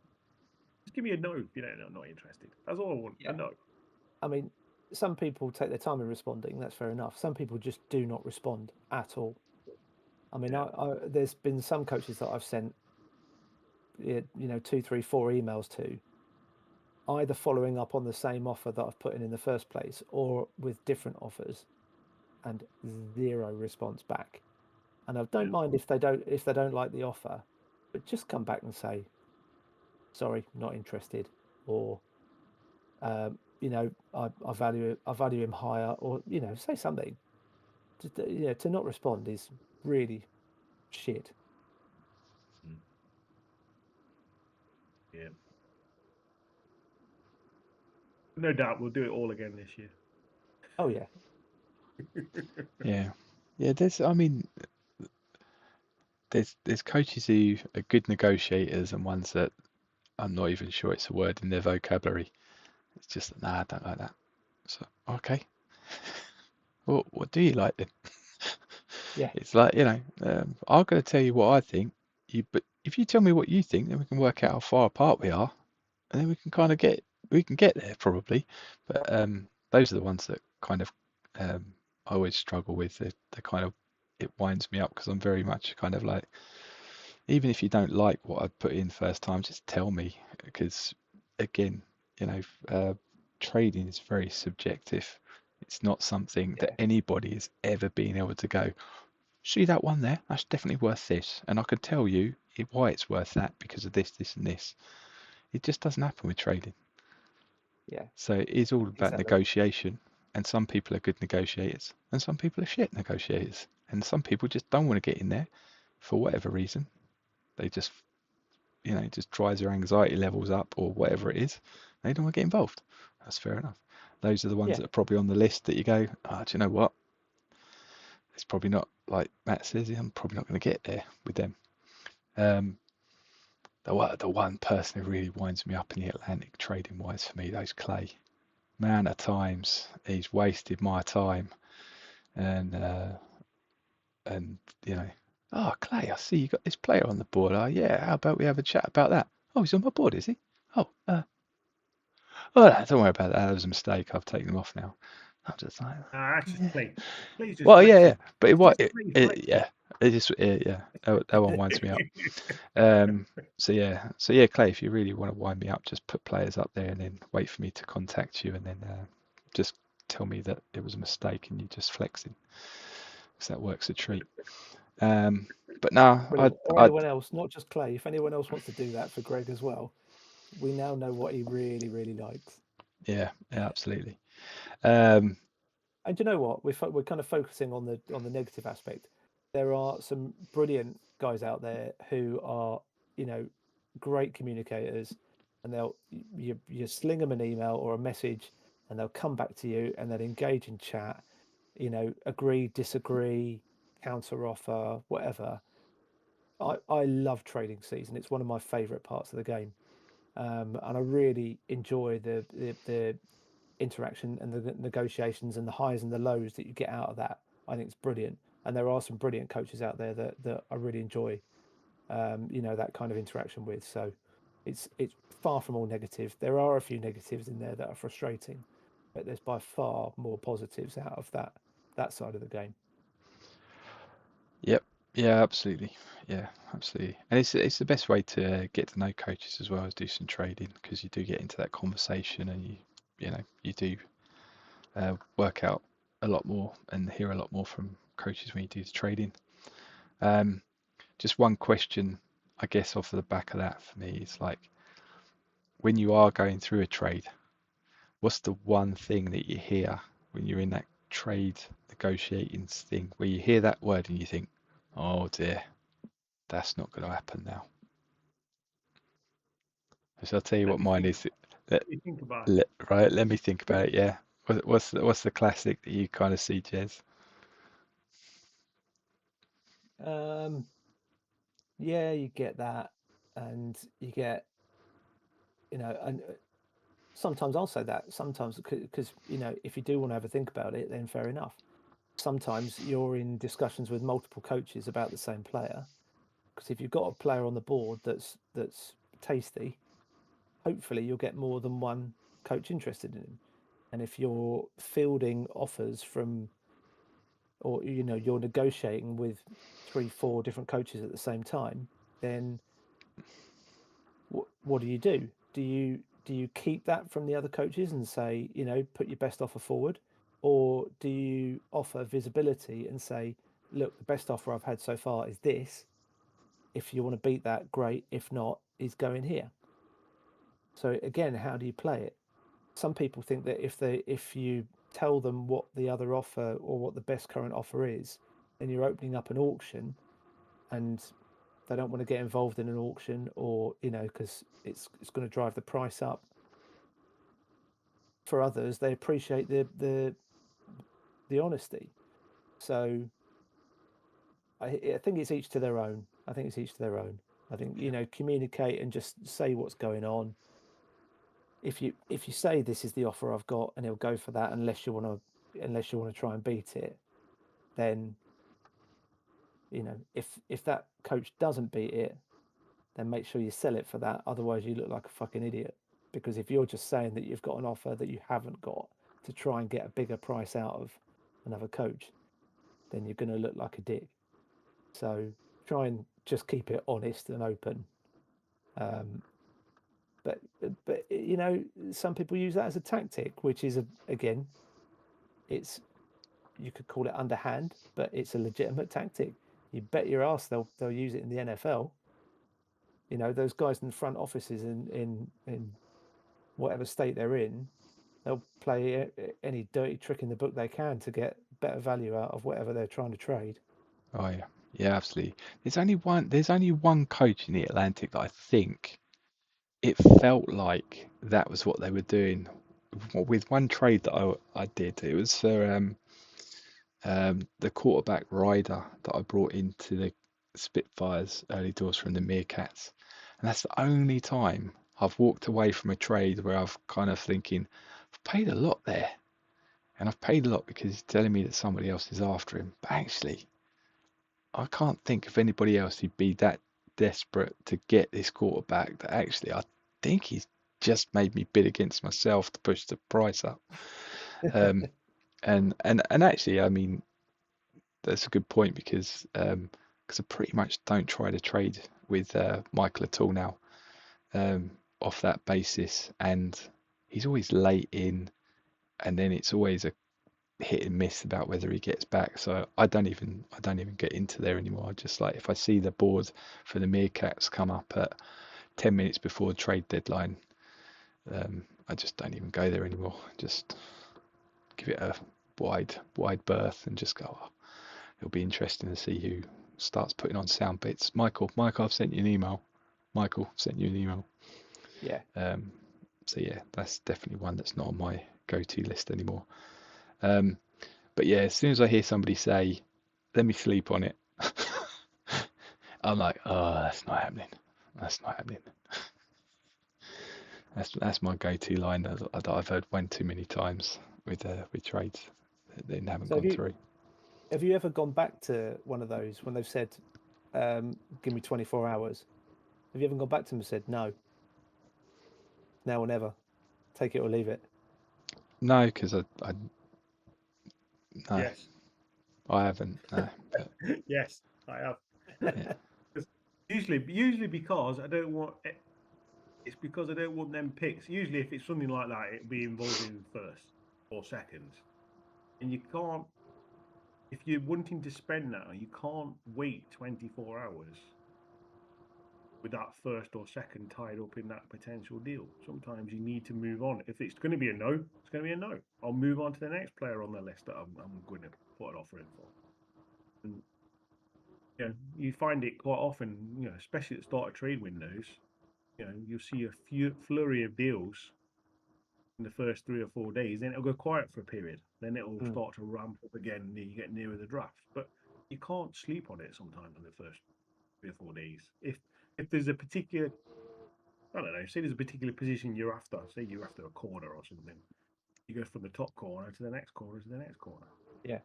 give me a no if you don't know, I'm not interested. That's all I want. Yeah. A no. I mean, some people take their time in responding. That's fair enough. Some people just do not respond at all. I mean, there's been some coaches that I've sent, 2, 3, 4 emails to, either following up on the same offer that I've put in the first place or with different offers, and zero response back. And I don't mind if they don't like the offer, but just come back and say, sorry, not interested, or I value him higher, or say something. To not respond is really shit. Yeah. No doubt we'll do it all again this year. Oh yeah. Yeah. There's coaches who are good negotiators and ones that I'm not even sure it's a word in their vocabulary. It's just, nah, I don't like that. So, okay. Well, what do you like then? Yeah. It's like, I'm going to tell you what I think. But if you tell me what you think, then we can work out how far apart we are, and then we can get there probably. But those are the ones that kind of I always struggle with. It winds me up because I'm very much kind of like, even if you don't like what I put in first time, just tell me, because again, trading is very subjective. It's not something that anybody has ever been able to go, see that one there? That's definitely worth this. And I can tell you why it's worth that because of this, this, and this. It just doesn't happen with trading. Yeah. So it is all about Exactly. negotiation. And some people are good negotiators and some people are shit negotiators. And some people just don't want to get in there for whatever reason. They just, it just drives their anxiety levels up or whatever it is. They don't want to get involved. That's fair enough. Those are the ones that are probably on the list that you go, do you know what? It's probably not, like Matt says, I'm probably not going to get there with them. The one person who really winds me up in the Atlantic trading wise for me, those Clay. Man, at times he's wasted my time, and Clay, I see you got this player on the board. Oh yeah, how about we have a chat about that? Oh, he's on my board, is he? Oh, don't worry about that. That was a mistake. I've taken him off now. I'm just like, That's just Clay. Clay's just well, flexing. yeah, but That one winds me up. So Clay, if you really want to wind me up, just put players up there and then wait for me to contact you, and then just tell me that it was a mistake and you're just flexing, because that works a treat. But now, or anyone else, not just Clay. If anyone else wants to do that for Greg as well, we now know what he really, really likes. Yeah, absolutely. And you know what? We're kind of focusing on the negative aspect. There are some brilliant guys out there who are, great communicators, and you sling them an email or a message, and they'll come back to you and they'll engage in chat. Agree, disagree, counter offer, whatever. I love trading season. It's one of my favourite parts of the game, and I really enjoy the interaction and the negotiations and the highs and the lows that you get out of that. I think it's brilliant. and there are some brilliant coaches out there that I really enjoy, that kind of interaction with. So it's far from all negative. There are a few negatives in there that are frustrating, but there's by far more positives out of that side of the game. Yep. Yeah, absolutely. Yeah, absolutely. And it's the best way to get to know coaches as well as do some trading, because you do get into that conversation, and you do work out a lot more and hear a lot more from coaches when you do the trading. Just one question, I guess, off of the back of that for me is like, when you are going through a trade, what's the one thing that you hear when you're in that trade negotiating thing where you hear that word and you think, oh dear, that's not going to happen now? So I'll tell you Let what me mine think. is. Let me think about it. Right, let me think about it. Yeah. What's the classic that you kind of see, Jez? Yeah, you get that, and you get, and sometimes I'll say that. Sometimes, because if you do want to have a think about it, then fair enough. Sometimes you're in discussions with multiple coaches about the same player, because if you've got a player on the board that's tasty, hopefully you'll get more than one coach interested in him. And if you're fielding offers from, or you're negotiating with 3-4 different coaches at the same time, then what do you do? Do you keep that from the other coaches and say, put your best offer forward, or do you offer visibility and say, look, the best offer I've had so far is this. If you want to beat that, great. If not, is going here. So again, how do you play it? Some people think that if you tell them what the other offer or what the best current offer is, then you're opening up an auction, and they don't want to get involved in an auction, or because it's going to drive the price up. For others, they appreciate the honesty. So I think it's each to their own. I think communicate and just say what's going on. If you say this is the offer I've got, and he'll go for that unless you want to try and beat it, then if that coach doesn't beat it, then make sure you sell it for that. Otherwise, you look like a fucking idiot. Because if you're just saying that you've got an offer that you haven't got to try and get a bigger price out of another coach, then you're going to look like a dick. So try and just keep it honest and open. But some people use that as a tactic, which is again, you could call it underhand, but it's a legitimate tactic. You bet your ass they'll use it in the NFL. Those guys in the front offices in whatever state they're in, they'll play any dirty trick in the book they can to get better value out of whatever they're trying to trade. Oh yeah, yeah, absolutely. There's only one coach in the Atlantic that I think it felt like that was what they were doing with one trade that I did. It was for the quarterback rider that I brought into the Spitfires early doors from the Meerkats, and that's the only time I've walked away from a trade where I've kind of thinking, I've paid a lot there, and I've paid a lot because he's telling me that somebody else is after him. But actually, I can't think of anybody else who'd be that desperate to get this quarterback that actually I think he's just made me bid against myself to push the price up. And actually, I mean, that's a good point because I pretty much don't try to trade with Michael at all now, off that basis, and he's always late in, and then it's always a hit and miss about whether he gets back. So I don't even get into there anymore. I just, like, if I see the board for the Meerkats come up at 10 minutes before the trade deadline, I just don't even go there anymore. Just give it a wide berth and just go, oh, it'll be interesting to see who starts putting on sound bits. Michael, I've sent you an email. Yeah. So yeah, that's definitely one that's not on my go-to list anymore. But yeah, as soon as I hear somebody say, let me sleep on it, I'm like, oh, that's not happening. That's my go-to line that I've heard one too many times with trades that haven't So gone through. have you ever gone back to one of those when they've said, "Give me 24 hours"? Have you ever gone back to them and said, "No, now or never, take it or leave it"? No, because no, Yes. I haven't. No, but Yes, I have. yeah, 'Cause usually because I don't want it, it's because I don't want them picks. Usually, if it's something like that, it'd be involving first or seconds, and you can't. If you're wanting to spend now, you can't wait 24 hours with that first or second tied up in that potential deal. Sometimes you need to move on. If it's going to be a no, it's going to be a no. I'll move on to the next player on the list that I'm going to put an offer in for. And you find it quite often, especially at the start of trade windows, you'll see a flurry of deals in the first 3 or 4 days, then it'll go quiet for a period. Then it'll start to ramp up again and you get nearer the draft. But you can't sleep on it sometimes in the first 3 or 4 days. If there's a particular, I don't know, say there's a particular position you're after, say you're after a corner or something, you go from the top corner to the next corner to the next corner. Yeah.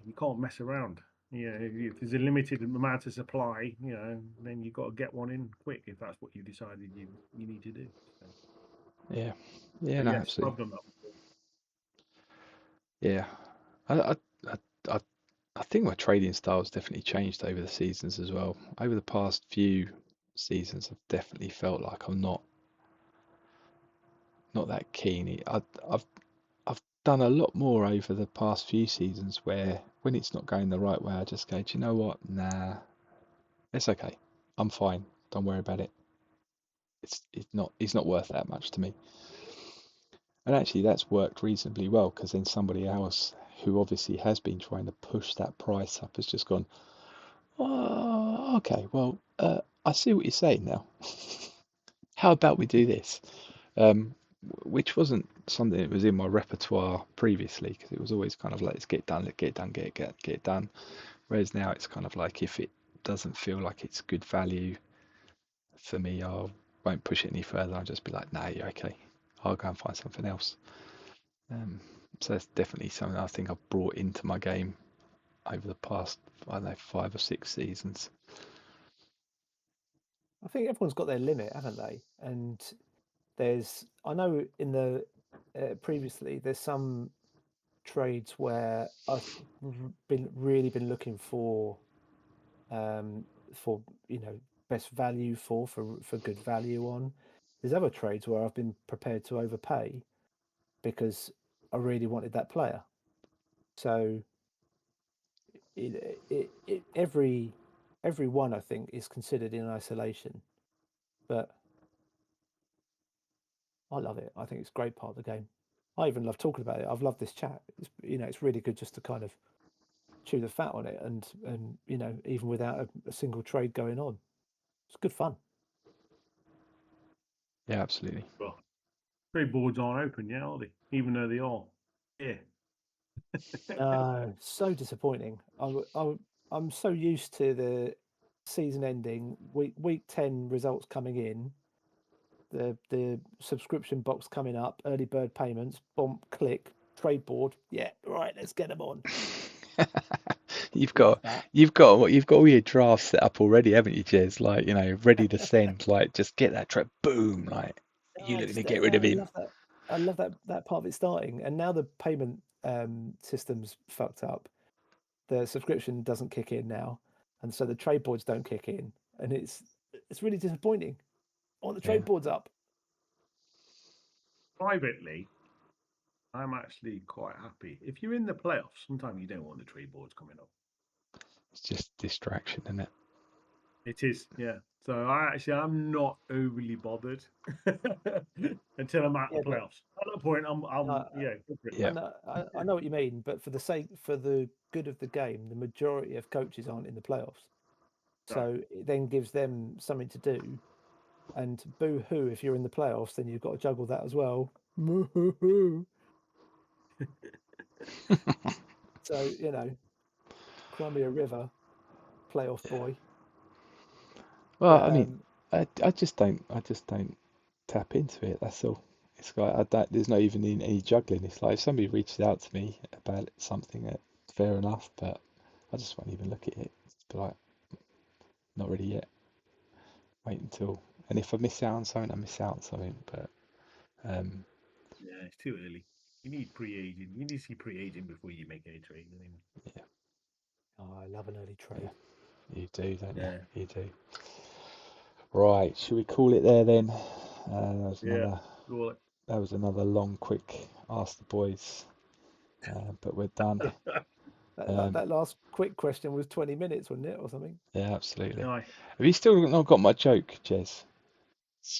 You can't mess around. If there's a limited amount of supply, then you've got to get one in quick if that's what you decided you need to do. So, yeah, but no, yes, absolutely. I've done that before. Yeah, I, I, I, I think my trading style's definitely changed over the seasons as well. Over the past few seasons, I've definitely felt like I'm not that keen. I've done a lot more over the past few seasons where when it's not going the right way, I just go, do you know what? Nah, it's okay. I'm fine. Don't worry about it. It's not worth that much to me. And actually, that's worked reasonably well because then somebody else who obviously has been trying to push that price up has just gone, oh, okay, well, I see what you're saying now. How about we do this? Which wasn't something that was in my repertoire previously because it was always kind of like, let's get it done, get it done. Whereas now it's kind of like if it doesn't feel like it's good value for me, I won't push it any further. I'll just be like, nah, you're okay. I'll go and find something else. So that's definitely something I think I've brought into my game over the past, I don't know, 5 or 6 seasons. I think everyone's got their limit, haven't they? And I know in the previously, there's some trades where I've really been looking for best value for good value on. There's other trades where I've been prepared to overpay because I really wanted that player. So every one I think is considered in isolation, but I love it. I think it's a great part of the game. I even love talking about it. I've loved this chat. It's really good just to kind of chew the fat on it, and even without a single trade going on, it's good fun. Yeah, absolutely. Well, trade boards aren't open yet, are they? Even though they are. Yeah. So disappointing. I'm so used to the season ending, week 10 results coming in, the subscription box coming up, early bird payments, bump, click, trade board. Yeah, right, let's get them on. You've got all your drafts set up already, haven't you, Jez? Like, ready to send. Like, just get that trade, boom! Like, you looking to get rid of him? I love that part of it starting, and now the payment system's fucked up. The subscription doesn't kick in now, and so the trade boards don't kick in, and it's really disappointing. I want the trade boards up. Privately, I'm actually quite happy. If you're in the playoffs, sometimes you don't want the trade boards coming up. It's just distraction, isn't it? It is, yeah. So I'm not overly bothered until I'm at the playoffs. At that point, I'm Yeah. I know what you mean, but for the good of the game, the majority of coaches aren't in the playoffs, so it then gives them something to do. And boo hoo, if you're in the playoffs, then you've got to juggle that as well. So cry me a river, playoff boy. Well, But I mean, I just don't tap into it. That's all. It's like there's not even any juggling. It's like if somebody reaches out to me about something that fair enough, but I just won't even look at it. Just be like, not ready yet. Wait until, and if I miss out on something, I miss out on something. But Yeah, it's too early. You need pre-aging. You need to see pre-aging before you make any trade. Oh, I love an early trade. you do, don't Yeah. you? You do. Right, should we call it there then? Yeah. That was another long, quick Ask the Boys, but we're done. That last quick question was 20 minutes, wasn't it, or something? Yeah, absolutely. Aye. Have you still not got my joke, Jez?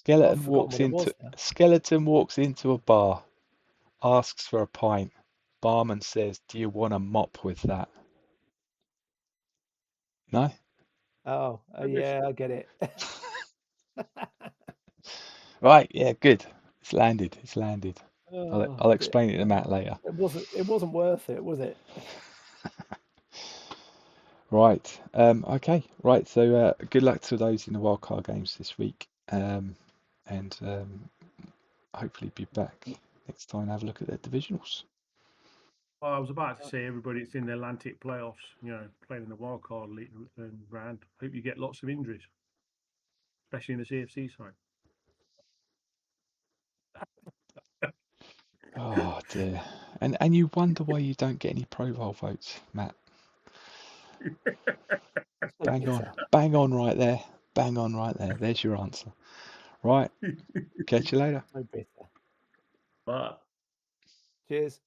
I've forgotten what it was now. Skeleton walks into a bar, asks for a pint. Barman says, "Do you want a mop with that?" No? Oh, yeah, I get it. Right, yeah, good. It's landed. Oh, I'll explain it to Matt later. It wasn't worth it, was it? Right. Okay. Right. So good luck to those in the wildcard games this week, and hopefully be back next time and have a look at the divisionals. Well, I was about to say everybody that's in the Atlantic playoffs, playing in the wildcard league round. Hope you get lots of injuries, especially in the CFC side. Oh dear. And you wonder why you don't get any profile votes, Matt. Bang on right there. Bang on right there. There's your answer. Right. Catch you later. No bitter. But Cheers.